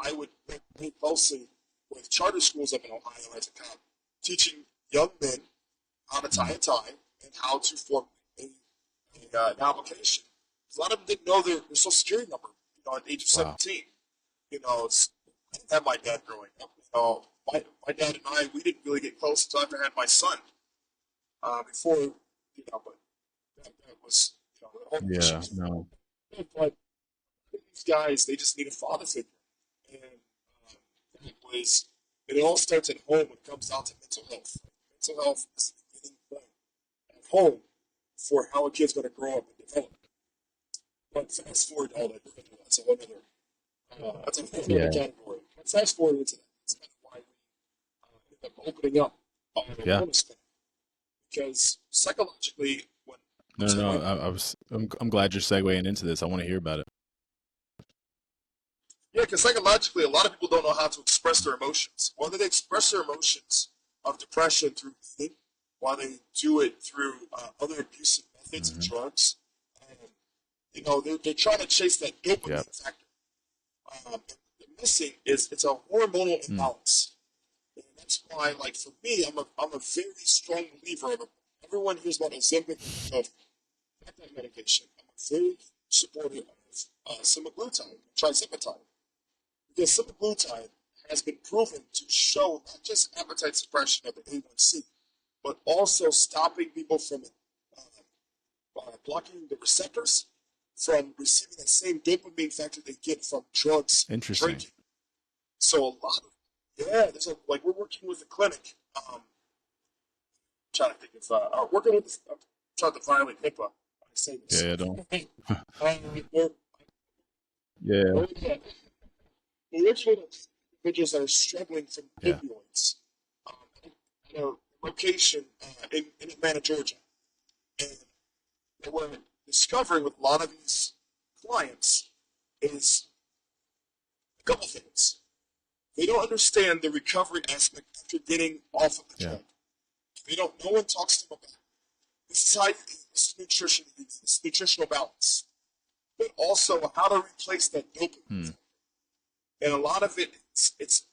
I would work very closely with charter schools up in Ohio as a cop, teaching young men how to tie Mm. a tie and how to form an application. A lot of them didn't know their social security number, at the age of Wow. 17. I didn't have my dad growing up. My dad and I, we didn't really get close until after I had my son. Before, but that was, the whole Yeah. issues. No. But these guys, they just need a father figure. And it all starts at home when it comes down to mental health. Mental health is the beginning point at home for how a kid's going to grow up and development. But fast forward all that, that's a whole that's a whole other Yeah. category. But fast forward into that. That's kind of why we ended up opening up our Yeah. bonus plan. Because psychologically, when No, no, no. I'm glad you're segueing into this. I want to hear about it. yeah, because psychologically, a lot of people don't know how to express their emotions. Whether they express their emotions of depression through eating, while they do it through other abusive methods and Hmm. drugs, they're trying to chase that Yeah. dopamine factor. The missing is it's a hormonal Mm. imbalance, and that's why, like for me, I'm a very strong believer of it. Everyone hears about Ozempic of that medication. I'm a very supporter of semaglutide, tricepatide. Because semaglutide has been proven to show not just appetite suppression of the A1C, but also stopping people from blocking the receptors from receiving the same dopamine factor they get from drugs and Interesting. drinking. So a lot of there's like we're working with a clinic. Trying to think if working with I'm trying to violate HIPAA when I say Yeah, this. yeah, don't. We're Yeah. we're working with individuals that are struggling from Yeah. opioids. At a location in Atlanta, Georgia, and what we're discovering with a lot of these clients is a couple things. They don't understand the recovery aspect after getting off of the Yeah. drug. They don't. No one talks to them about it. This is how you eat. This is nutrition. This is nutritional balance, but also how to replace that dopamine. Mm. And a lot of it, it's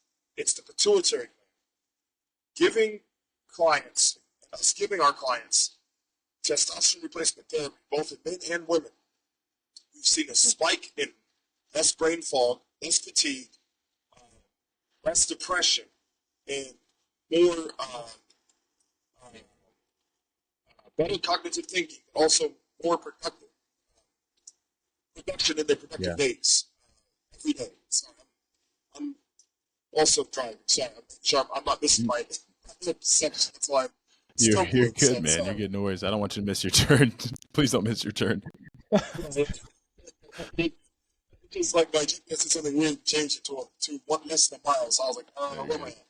the pituitary gland. Giving clients, us giving our clients testosterone replacement therapy, both in men and women, we've seen a spike in less brain fog, less fatigue, uh, less depression, and more better cognitive thinking, but also more production in their productive Yeah. days every day. So I'm also driving, so I'm sure I'm not missing my section. That's why I'm You're stumbling. So good, man. You're good. No worries. I don't want you to miss your turn. Please don't miss your turn. just like my GPS is something weird, changed it to one less than a mile. So I was like, There where you am I go. at?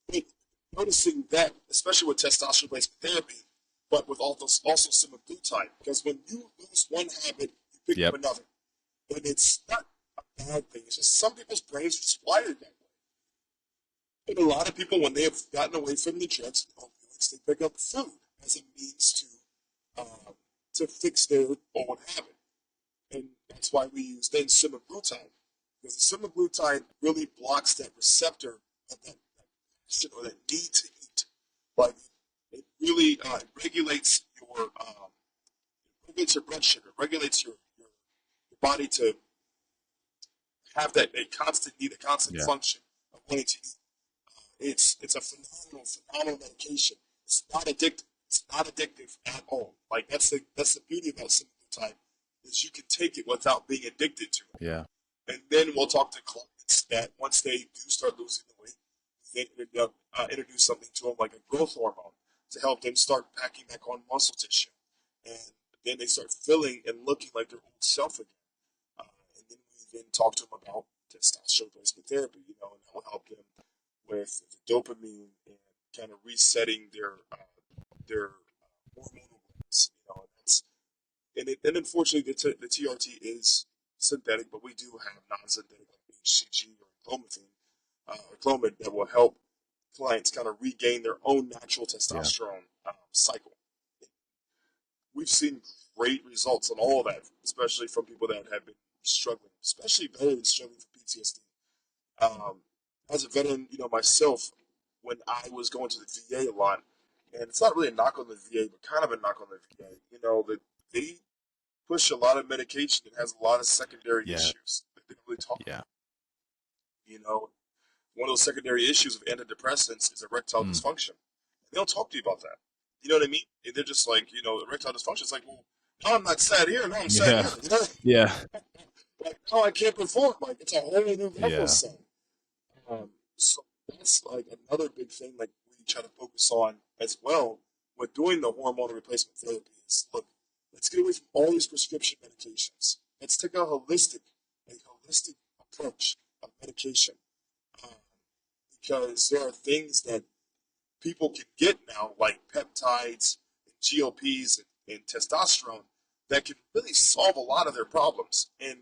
But noticing that, especially with testosterone-based therapy, but with all those also semaglutide, because when you lose one habit, you pick up Yep. another, and it's not a bad thing. It's just some people's brains are just wired that way. And a lot of people, when they have gotten away from the drugs and opioids, they pick up food as a means to fix their old habit. And that's why we use then semaglutide, because the semaglutide really blocks that receptor of that or that need to eat. Like it really regulates your blood sugar, regulates your body to have that a constant need, a constant Yeah. function of wanting to eat. It's a phenomenal medication. It's not addictive. It's not addictive at all. Like that's the beauty about semaglutide is you can take it without being addicted to it. Yeah. And then we'll talk to clients that once they do start losing the weight, then introduce something to them like a growth hormone to help them start packing back on muscle tissue. And then they start feeling and looking like their old self again. And then we then talk to them about testosterone replacement therapy, and that will help them with the dopamine and kind of resetting their hormonal levels. And unfortunately the TRT is synthetic, but we do have non-synthetic like HCG or clomid that will help clients kind of regain their own natural Yeah. testosterone cycle. We've seen great results on all of that, especially from people that have been struggling, especially veterans struggling from PTSD. Um, as a veteran, myself, when I was going to the VA a lot, and it's not really a knock on the VA, but kind of a knock on the VA, that they push a lot of medication that has a lot of secondary Yeah. issues that they don't really talk Yeah. about. One of those secondary issues of antidepressants is erectile Mm. dysfunction. They don't talk to you about that. You know what I mean? And they're just like, erectile dysfunction is like, well, no, I'm not sad here. No, I'm sad Yeah. here. You know? Yeah. Like, no, I can't perform. Like, it's a whole new level of Yeah. sad. So that's like another big thing. Like we try to focus on as well with doing the hormonal replacement therapy. Is look, Let's get away from all these prescription medications. Let's take a holistic approach of medication, um, because there are things that people can get now, like peptides and GLPs and testosterone, that can really solve a lot of their problems. And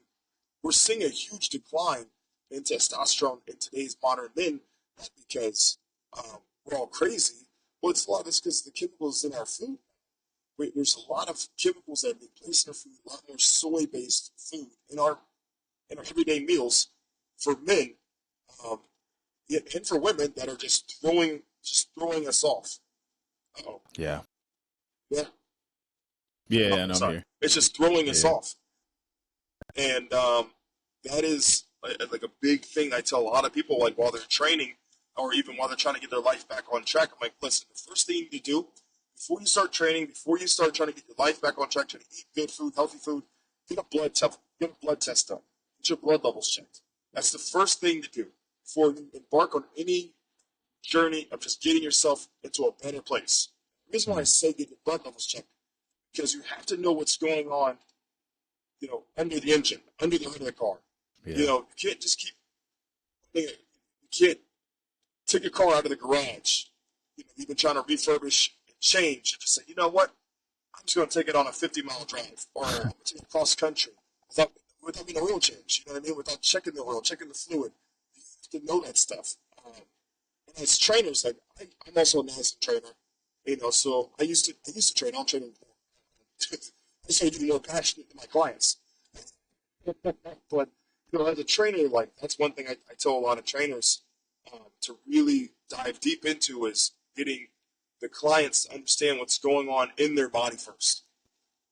we're seeing a huge decline in testosterone in today's modern men, not because we're all crazy. Well, it's a lot of this because the chemicals in our food. There's a lot of chemicals that have been placed in our food, a lot more soy-based food in our everyday meals for men, um, and for women that are just throwing us off. Oh, Yeah. yeah. Yeah, Oh, I know I'm sorry. here. It's just throwing us Yeah. off, and that is like a big thing. I tell a lot of people, like while they're training, or even while they're trying to get their life back on track. I'm like, listen, the first thing you need to do before you start training, before you start trying to get your life back on track, trying to eat good food, healthy food, get a blood test done, get your blood levels checked. That's the first thing to do before you embark on any journey of just getting yourself into a better place. The reason why I Mhm. say get your blood levels checked, because you have to know what's going on, under the engine, under the hood of the car. Yeah. You can't just keep, you can't take your car out of the garage. You've been trying to refurbish and change, and just say, you know what? I'm just going to take it on a 50-mile drive, or I'm going to take it cross country without being an oil change. You know what I mean? Without checking the oil, checking the fluid. You have to know that stuff. And as trainers, like I'm also a medicine trainer. So I used to train. I'm training. I started getting more passionate than my clients. But as a trainer, like that's one thing I tell a lot of trainers, to really dive deep into is getting the clients to understand what's going on in their body first.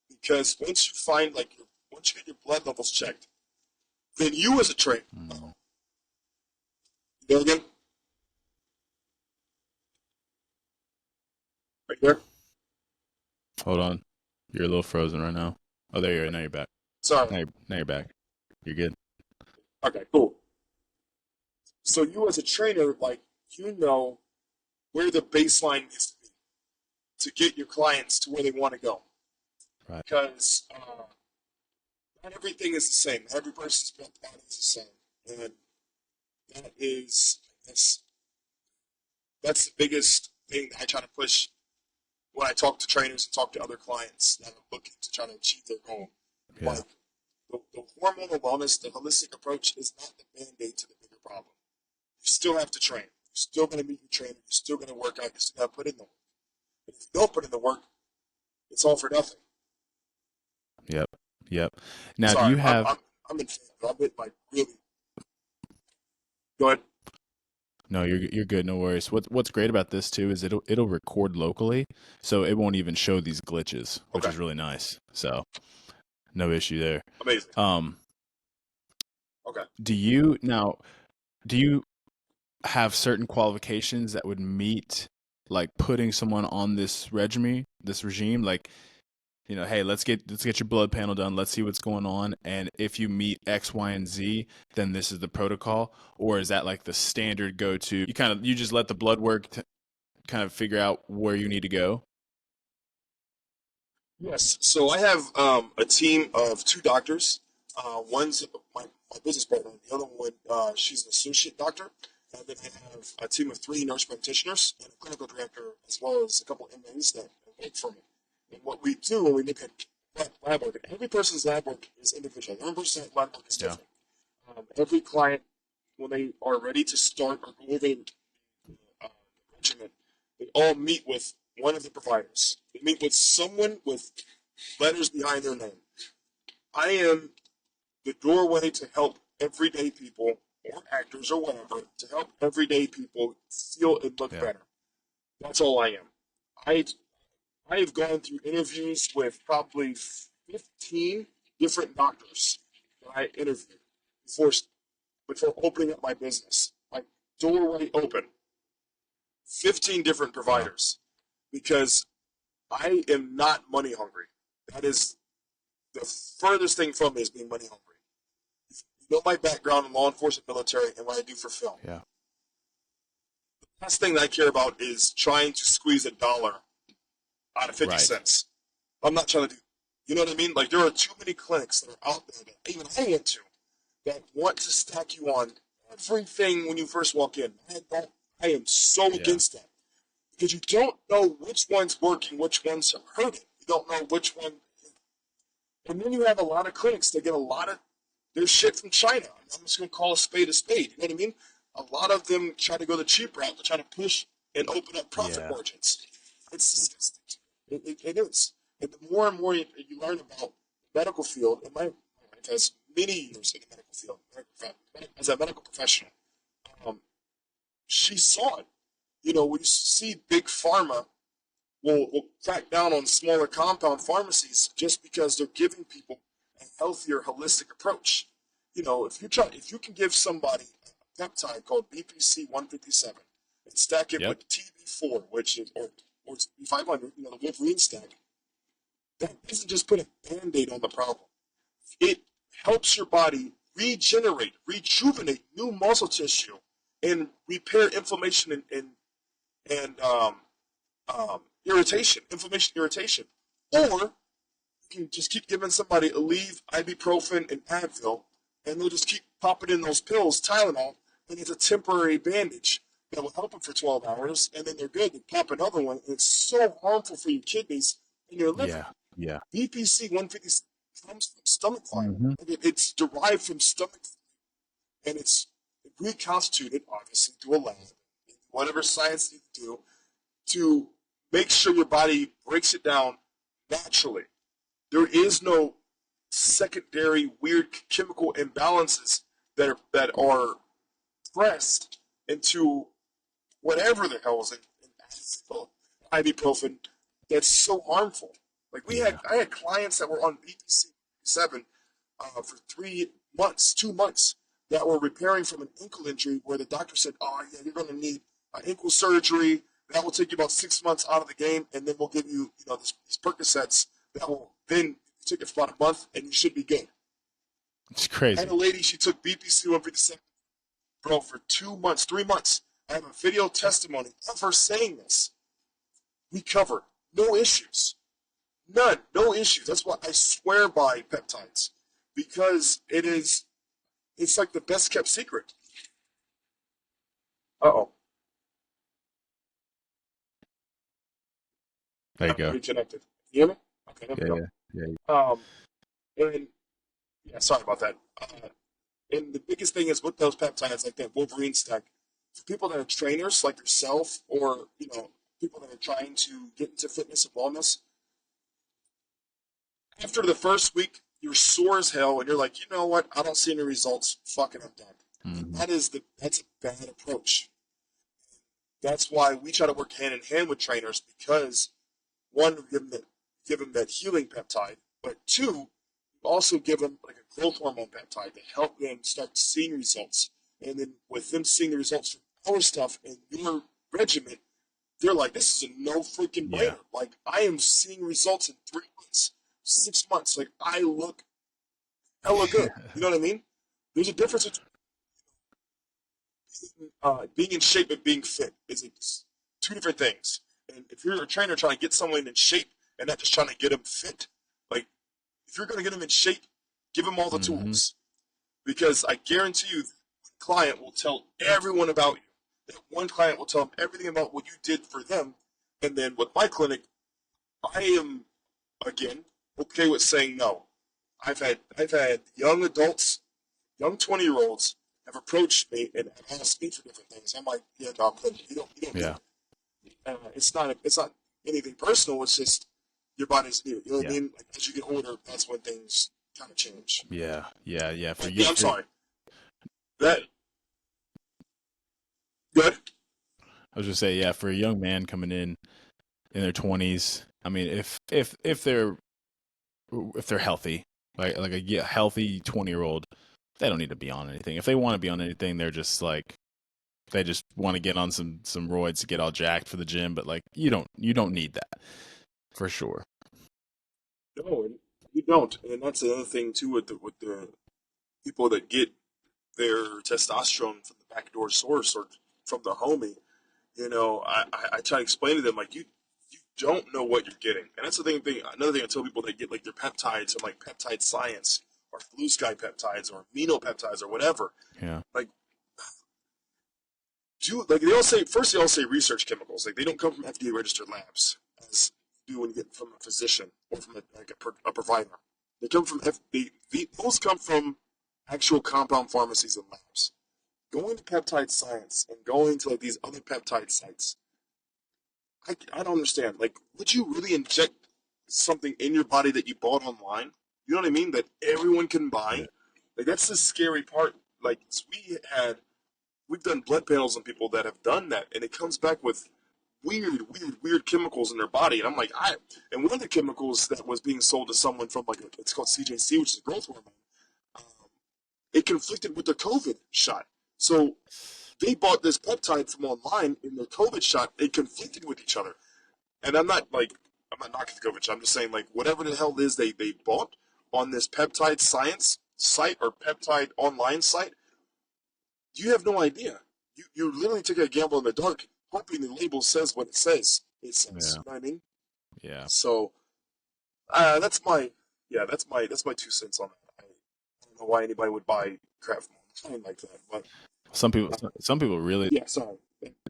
Because once you get your blood levels checked, then you as a trainer, Mm. you again, right there. Hold on. You're a little frozen right now. Oh, there you are. Now you're back. Sorry. Now you're back. You're good. Okay, cool. So you as a trainer, like you know where the baseline needs to be to get your clients to where they want to go. Right. Because not everything is the same. Not every person's body is the same, and that is that's that's the biggest thing that I try to push when I talk to trainers and talk to other clients that are looking to try to achieve their goal. Yeah. Like the hormonal wellness, the holistic approach is not the band-aid to the bigger problem. You still have to train. You're still going to meet your trainer. You're still going to work out. You're still going to put in the work. And if you don't put in the work, it's all for nothing. Yep. Yep. Now, do Sorry, you I'm have? I'm I'm in. I'm in like really. Go ahead. No, you're good. No worries. What's great about this too is it'll record locally, so it won't even show these glitches, which Okay. is really nice. So no issue there. Amazing. Um, Okay. do you have certain qualifications that would meet like putting someone on this regime? Like, hey, let's get your blood panel done. Let's see what's going on. And if you meet X, Y, and Z, then this is the protocol. Or is that like the standard go to? You just let the blood work kind of figure out where you need to go. Yes. So I have a team of two doctors. One's my business partner. The other one, she's an associate doctor. And then I have a team of three nurse practitioners and a clinical director, as well as a couple of MAs that work for me. And what we do when we look at lab work, every person's lab work is individual. Every person's lab work is Yeah. different. Every client, when they are ready to start or go over uh, regimen, they all meet with one of the providers. They meet with someone with letters behind their name. I am the doorway to help everyday people, or actors, or whatever, to help everyday people feel and look Yeah. better. That's all I am. I I have gone through interviews with probably 15 different doctors that I interviewed before before opening up my business. My doorway open. 15 different Wow. providers, because I am not money hungry. That is the furthest thing from me is being money hungry. You know my background in law enforcement, military, and what I do for film. Yeah. The last thing that I care about is trying to squeeze a dollar out of 50 Right. cents. I'm not trying to do. You know what I mean? Like there are too many clinics that are out there that even I went to that want to stack you on everything when you first walk in. I am so Yeah. against that because you don't know which one's working, which one's hurting. You don't know which one. And then you have a lot of clinics that get a lot of their shit from China. I'm just going to call a spade a spade. You know what I mean? A lot of them try to go the cheap route to try to push and open up profit Yeah. margins. It's disgusting. It is. And the more and more you learn about the medical field, and my wife has many years in the medical field as a medical professional, um, she saw it. You know, when you see big pharma will crack down on smaller compound pharmacies just because they're giving people a healthier, holistic approach. You know, if you can give somebody a peptide called BPC 157 and stack it Yep. with TB4, which is or 500, you know, the Wolverine stack, that doesn't just put a band-aid on the problem. It helps your body regenerate, rejuvenate new muscle tissue, and repair inflammation and irritation, inflammation, irritation. Or you can just keep giving somebody Aleve, ibuprofen, and Advil, and they'll just keep popping in those pills, Tylenol, and it's a temporary bandage that will help them for 12 hours, and then they're good. They pop another one, and it's so harmful for your kidneys and your liver. Yeah. Yeah. BPC 150 comes from stomach fiber. Hmm. It's derived from stomach, and it's reconstituted, obviously, through a lab, whatever science you do, to make sure your body breaks it down naturally. There is no secondary weird chemical imbalances that are pressed into whatever the hell is in ibuprofen that's so harmful. Like Yeah. I had clients that were on BPC 7 for 3 months, 2 months, that were repairing from an ankle injury where the doctor said, "Oh yeah, you're going to need ankle surgery. That will take you about 6 months out of the game, and then we'll give you, you know, these Percocets that will then take it for about a month, and you should be good." It's I had crazy. a lady, she took BPC 157, bro, for 2 months, 3 months. I have a video testimony of her saying this. We covered, no issues, none, no issues. That's why I swear by peptides because it's like the best kept secret. Uh oh, There you I'm go. reconnected. You hear me? Okay, there we Yeah. go. Yeah. Yeah. And yeah, sorry about that. And the biggest thing is with those peptides, like that Wolverine stack, for people that are trainers like yourself, or you know, people that are trying to get into fitness and wellness, after the first week, you're sore as hell, and you're like, you know what? I don't see any results. Fucking, I'm done. And Hmm. that's a bad approach. That's why we try to work hand in hand with trainers because one, give them that healing peptide, but two, also give them like a growth hormone peptide to help them start seeing results. And then with them seeing the results from our stuff and your regimen, they're like, this is a no freaking Yeah. brainer. Like I am seeing results in 3 months, 6 months. Like I look hella good. You know what I mean? There's a difference between being in shape and being fit. It's two different things. And if you're a trainer trying to get someone in shape and not just trying to get them fit, like if you're going to get them in shape, give them all the Hmm. tools. Because I guarantee you, the client will tell everyone about you. That one client will tell them everything about what you did for them. And then with my clinic, I am again okay with saying no. I've had young adults, young 20-year-olds have approached me and have asked me for different things. I'm like, yeah, no, you don't need Yeah. it. It's not anything personal. It's just your body's new. You know what I Yeah. mean? Like as you get older, that's when things kind of change. Yeah. Yeah. Yeah. For you, Yeah, I'm sorry. That good. I was just say, yeah, for a young man coming in their 20s, I mean, if they're healthy, like a healthy 20-year-old, they don't need to be on anything. If they want to be on anything, they're just like they just want to get on some roids to get all jacked for the gym, but like you don't need that for sure. No, and you don't. And that's another thing too with the people that get their testosterone from the backdoor source or from the homie. You know, I try to explain to them like you don't know what you're getting. And that's the thing. Another thing I tell people that get like their peptides from like peptide science or blue sky peptides or amino peptides or whatever. Yeah. Like, like they all say first they all say research chemicals. Like they don't come from FDA registered labs as you do when you get from a physician or from a provider. They come from those come from actual compound pharmacies and labs. Going to peptide science and going to like these other peptide sites, I don't understand. Like, would you really inject something in your body that you bought online? You know what I mean? That everyone can Yeah. buy. Like that's the scary part. Like we've done blood panels on people that have done that, and it comes back with weird chemicals in their body. And I'm like, and one of the chemicals that was being sold to someone from like it's called CJC, which is a growth hormone. Um, it conflicted with the COVID shot. So they bought this peptide from online in their COVID shot. They conflicted with each other. And I'm not knocking the COVID shot. I'm just saying like whatever the hell it is they bought on this peptide science site or peptide online site, you have no idea. You literally take a gamble in the dark, hoping the label says what it says. It says. Yeah. You know what I mean? Yeah. So that's my that's my 2 cents on that. I don't know why anybody would buy crap from online like that, but Some people really yeah, sorry.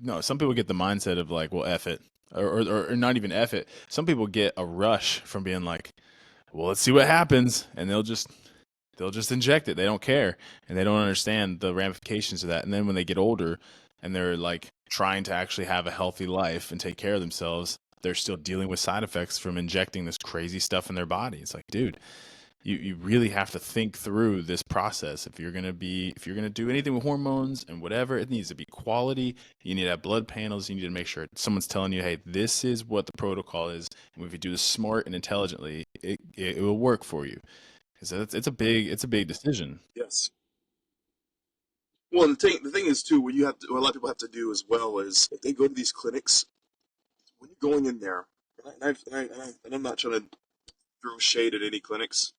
no. Some people get the mindset of like, well, F it, or not even F it. Some people get a rush from being like, well, let's see what happens, and they'll just inject it. They don't care, and they don't understand the ramifications of that. And then when they get older and they're like trying to actually have a healthy life and take care of themselves, they're still dealing with side effects from injecting this crazy stuff in their body. It's like, dude, you really have to think through this process. If you're gonna do anything with hormones and whatever, it needs to be quality. You need to have blood panels. You need to make sure someone's telling you, hey, this is what the protocol is, and if you do this smart and intelligently, it will work for you. Because it's a big decision. Yes. Well, the thing is too, what a lot of people have to do as well is if they go to these clinics, when you're going in there, and I'm not trying to throw shade at any clinics.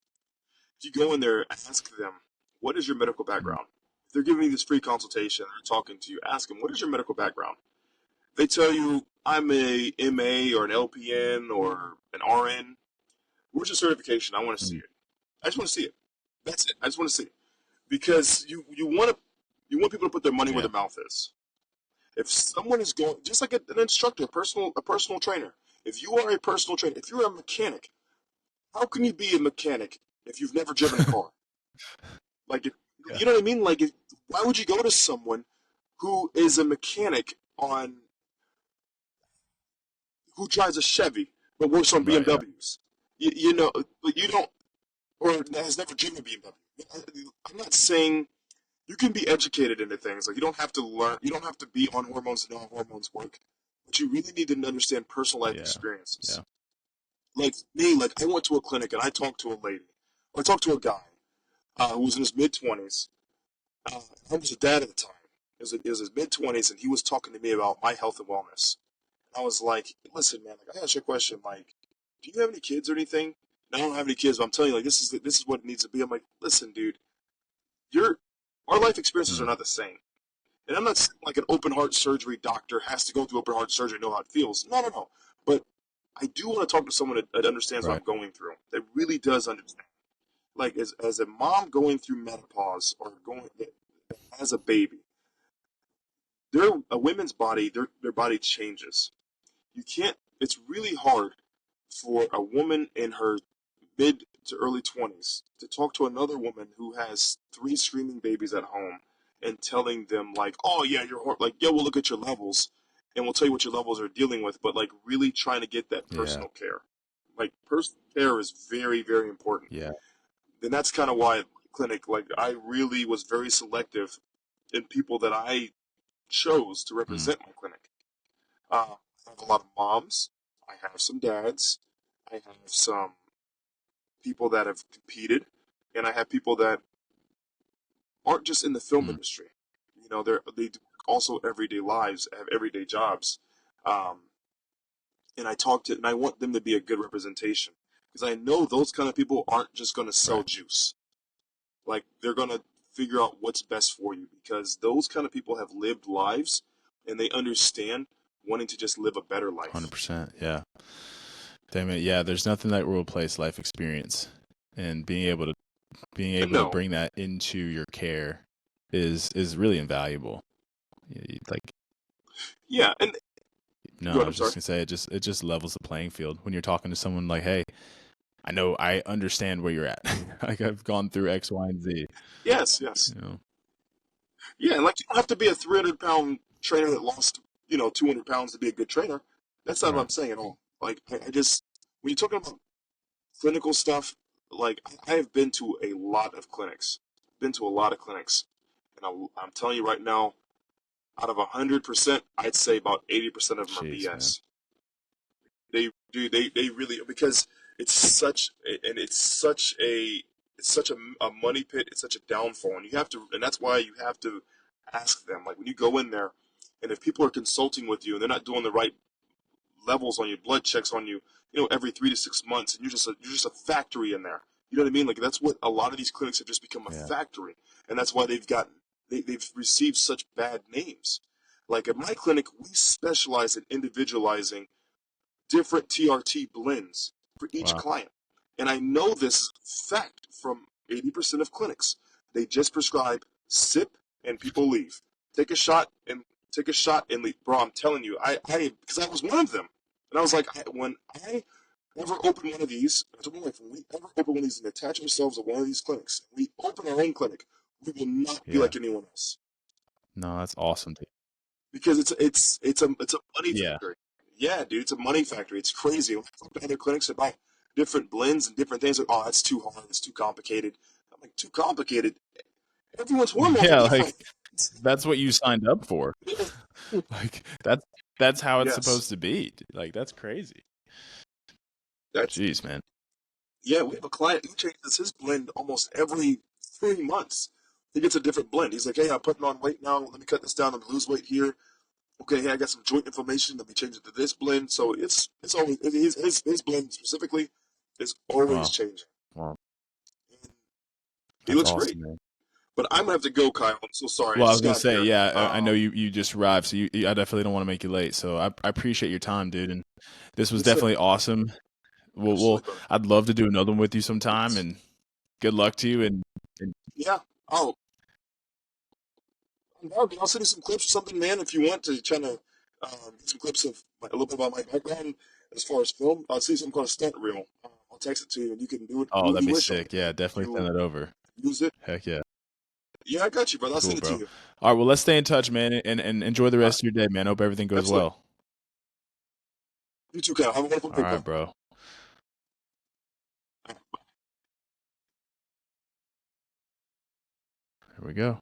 If you go in there, ask them, what is your medical Mm. background? If they're giving you this free consultation or talking to you, ask them, what is your medical background? They tell you, I'm a MA or an LPN or an RN. Where's your certification? I want to see Mm. it. I just want to see it. That's it. I just want to see it because you want people to put their money where Yeah. their mouth is. If someone is going, just like an instructor, a personal trainer. If you are a personal trainer, if you're a mechanic, how can you be a mechanic if you've never driven a car? Like, Yeah. you know what I mean? Like, why would you go to someone who is a mechanic on who drives a Chevy but works on Right. Yeah. BMWs? You know, but you don't, or has never driven a BMW. I'm not saying you can be educated into things. Like, you don't have to learn. You don't have to be on hormones to know how hormones work. But you really need to understand personal life Yeah. experiences. Yeah. Like me, like I went to a clinic and I talked to a lady, or I talked to a guy who was in his mid 20s. I was a dad at the time. It was his mid 20s, and he was talking to me about my health and wellness. I was like, listen, man, like I asked you a question, like, do you have any kids or anything? No, I don't have any kids, but I'm telling you, like, this is what it needs to be. I'm like, listen, dude, your our life experiences are Mm. not the same. And I'm not saying like an open heart surgery doctor has to go through open heart surgery to know how it feels. No, no, no. But I do want to talk to someone that understands what Right. I'm going through, that really does understand. Like as a mom going through menopause or going as a baby, a women's body, their body changes. You can't. It's really hard for a woman in her mid to early 20s to talk to another woman who has three screaming babies at home and telling them like, oh yeah, like yeah, we'll look at your levels and we'll tell you what your levels are dealing with, but like really trying to get that Yeah. personal care. Like personal care is very important. Yeah. And that's kind of why clinic, like I really was very selective in people that I chose to Mm. represent my clinic. I have a lot of moms. I have some dads. I have some people that have competed, and I have people that aren't just in the film Mm. industry. They do also everyday lives, have everyday jobs, um, and I want them to be a good representation because I know those kind of people aren't just going to sell Right. juice. Like they're going to figure out what's best for you because those kind of people have lived lives and they understand wanting to just live a better life. 100%. Yeah. Damn it. Yeah. There's nothing that will replace life experience, and being able to No, bring that into your care is really invaluable. Like, yeah, and no, go I ahead. I'm was just sorry. gonna say it just levels the playing field when you're talking to someone like, hey, I understand where you're at. Like, I've gone through X, Y, and Z. Yes, yes, You know. yeah, and like you don't have to be a 300-pound trainer that lost 200 pounds to be a good trainer. That's not what Right. I'm saying at all. Like I just when you're talking about clinical stuff, like I have been to a lot of clinics, and I'm telling you right now, out of 100%, I'd say about 80% of them are Jeez, man. BS. They really because it's such and it's such a money pit. It's such a downfall, and that's why you have to ask them. Like when you go in there, and if people are consulting with you and they're not doing the right levels on your blood checks on you, every 3 to 6 months, and you're just a factory in there. You know what I mean? Like that's what a lot of these clinics have just become a Yeah. factory, and that's why they've received such bad names. Like at my clinic, we specialize in individualizing different TRT blends for each Wow. client. And I know this is a fact from 80% of clinics. They just prescribe sip and people leave. Take a shot and leave. Bro, I'm telling you, because I was one of them. And I was like, when I ever open one of these, I told my wife, when we ever open one of these and attach ourselves to one of these clinics, we open our own clinic, we will not be Yeah. like anyone else No, that's awesome, dude. because it's a money Yeah. factory. Yeah, dude, it's a money factory. It's crazy. When I talk to other clinics about different blends and different things, like, oh, that's too hard, it's too complicated. I'm like, too complicated? Everyone's hormones are Yeah, like, different. that's what you signed up for. Like, that's how it's Yes, supposed to be. Like, that's crazy. that's Jeez, man. yeah. We have a client who changes his blend almost every 3 months. He gets a different blend. He's like, hey, I'm putting on weight now. Let me cut this down. Let me lose weight here. Okay, hey, I got some joint inflammation. Let me change it to this blend. So it's always his blend specifically is always Wow. changing. Wow. And he That's looks great. awesome, man. But I'm gonna have to go, Kyle. I'm so sorry. I Well, I was just gonna got say, here. yeah, I know you just arrived, so I definitely don't want to make you late. So I appreciate your time, dude, and this was Yes, sir. definitely awesome. We'll Absolutely, brother. I'd love to do another one with you sometime, Yes. and good luck to you. And Yeah. Oh, I'll send you some clips or something, man. If you want to try to get some clips of a little bit about my background as far as film, I'll see something called a stunt reel. I'll text it to you, and you can do oh, what that'd you be wish on sick. it. Yeah, If definitely you send that over. use it, Heck yeah, yeah, I got you, brother. I'll cool, send it to bro. you. All right, well, let's stay in touch, man, and enjoy the All right. rest of your day, man. Hope everything goes Absolutely. well. You too, Kyle. Have a wonderful All day, right, bro. bro. Here we go.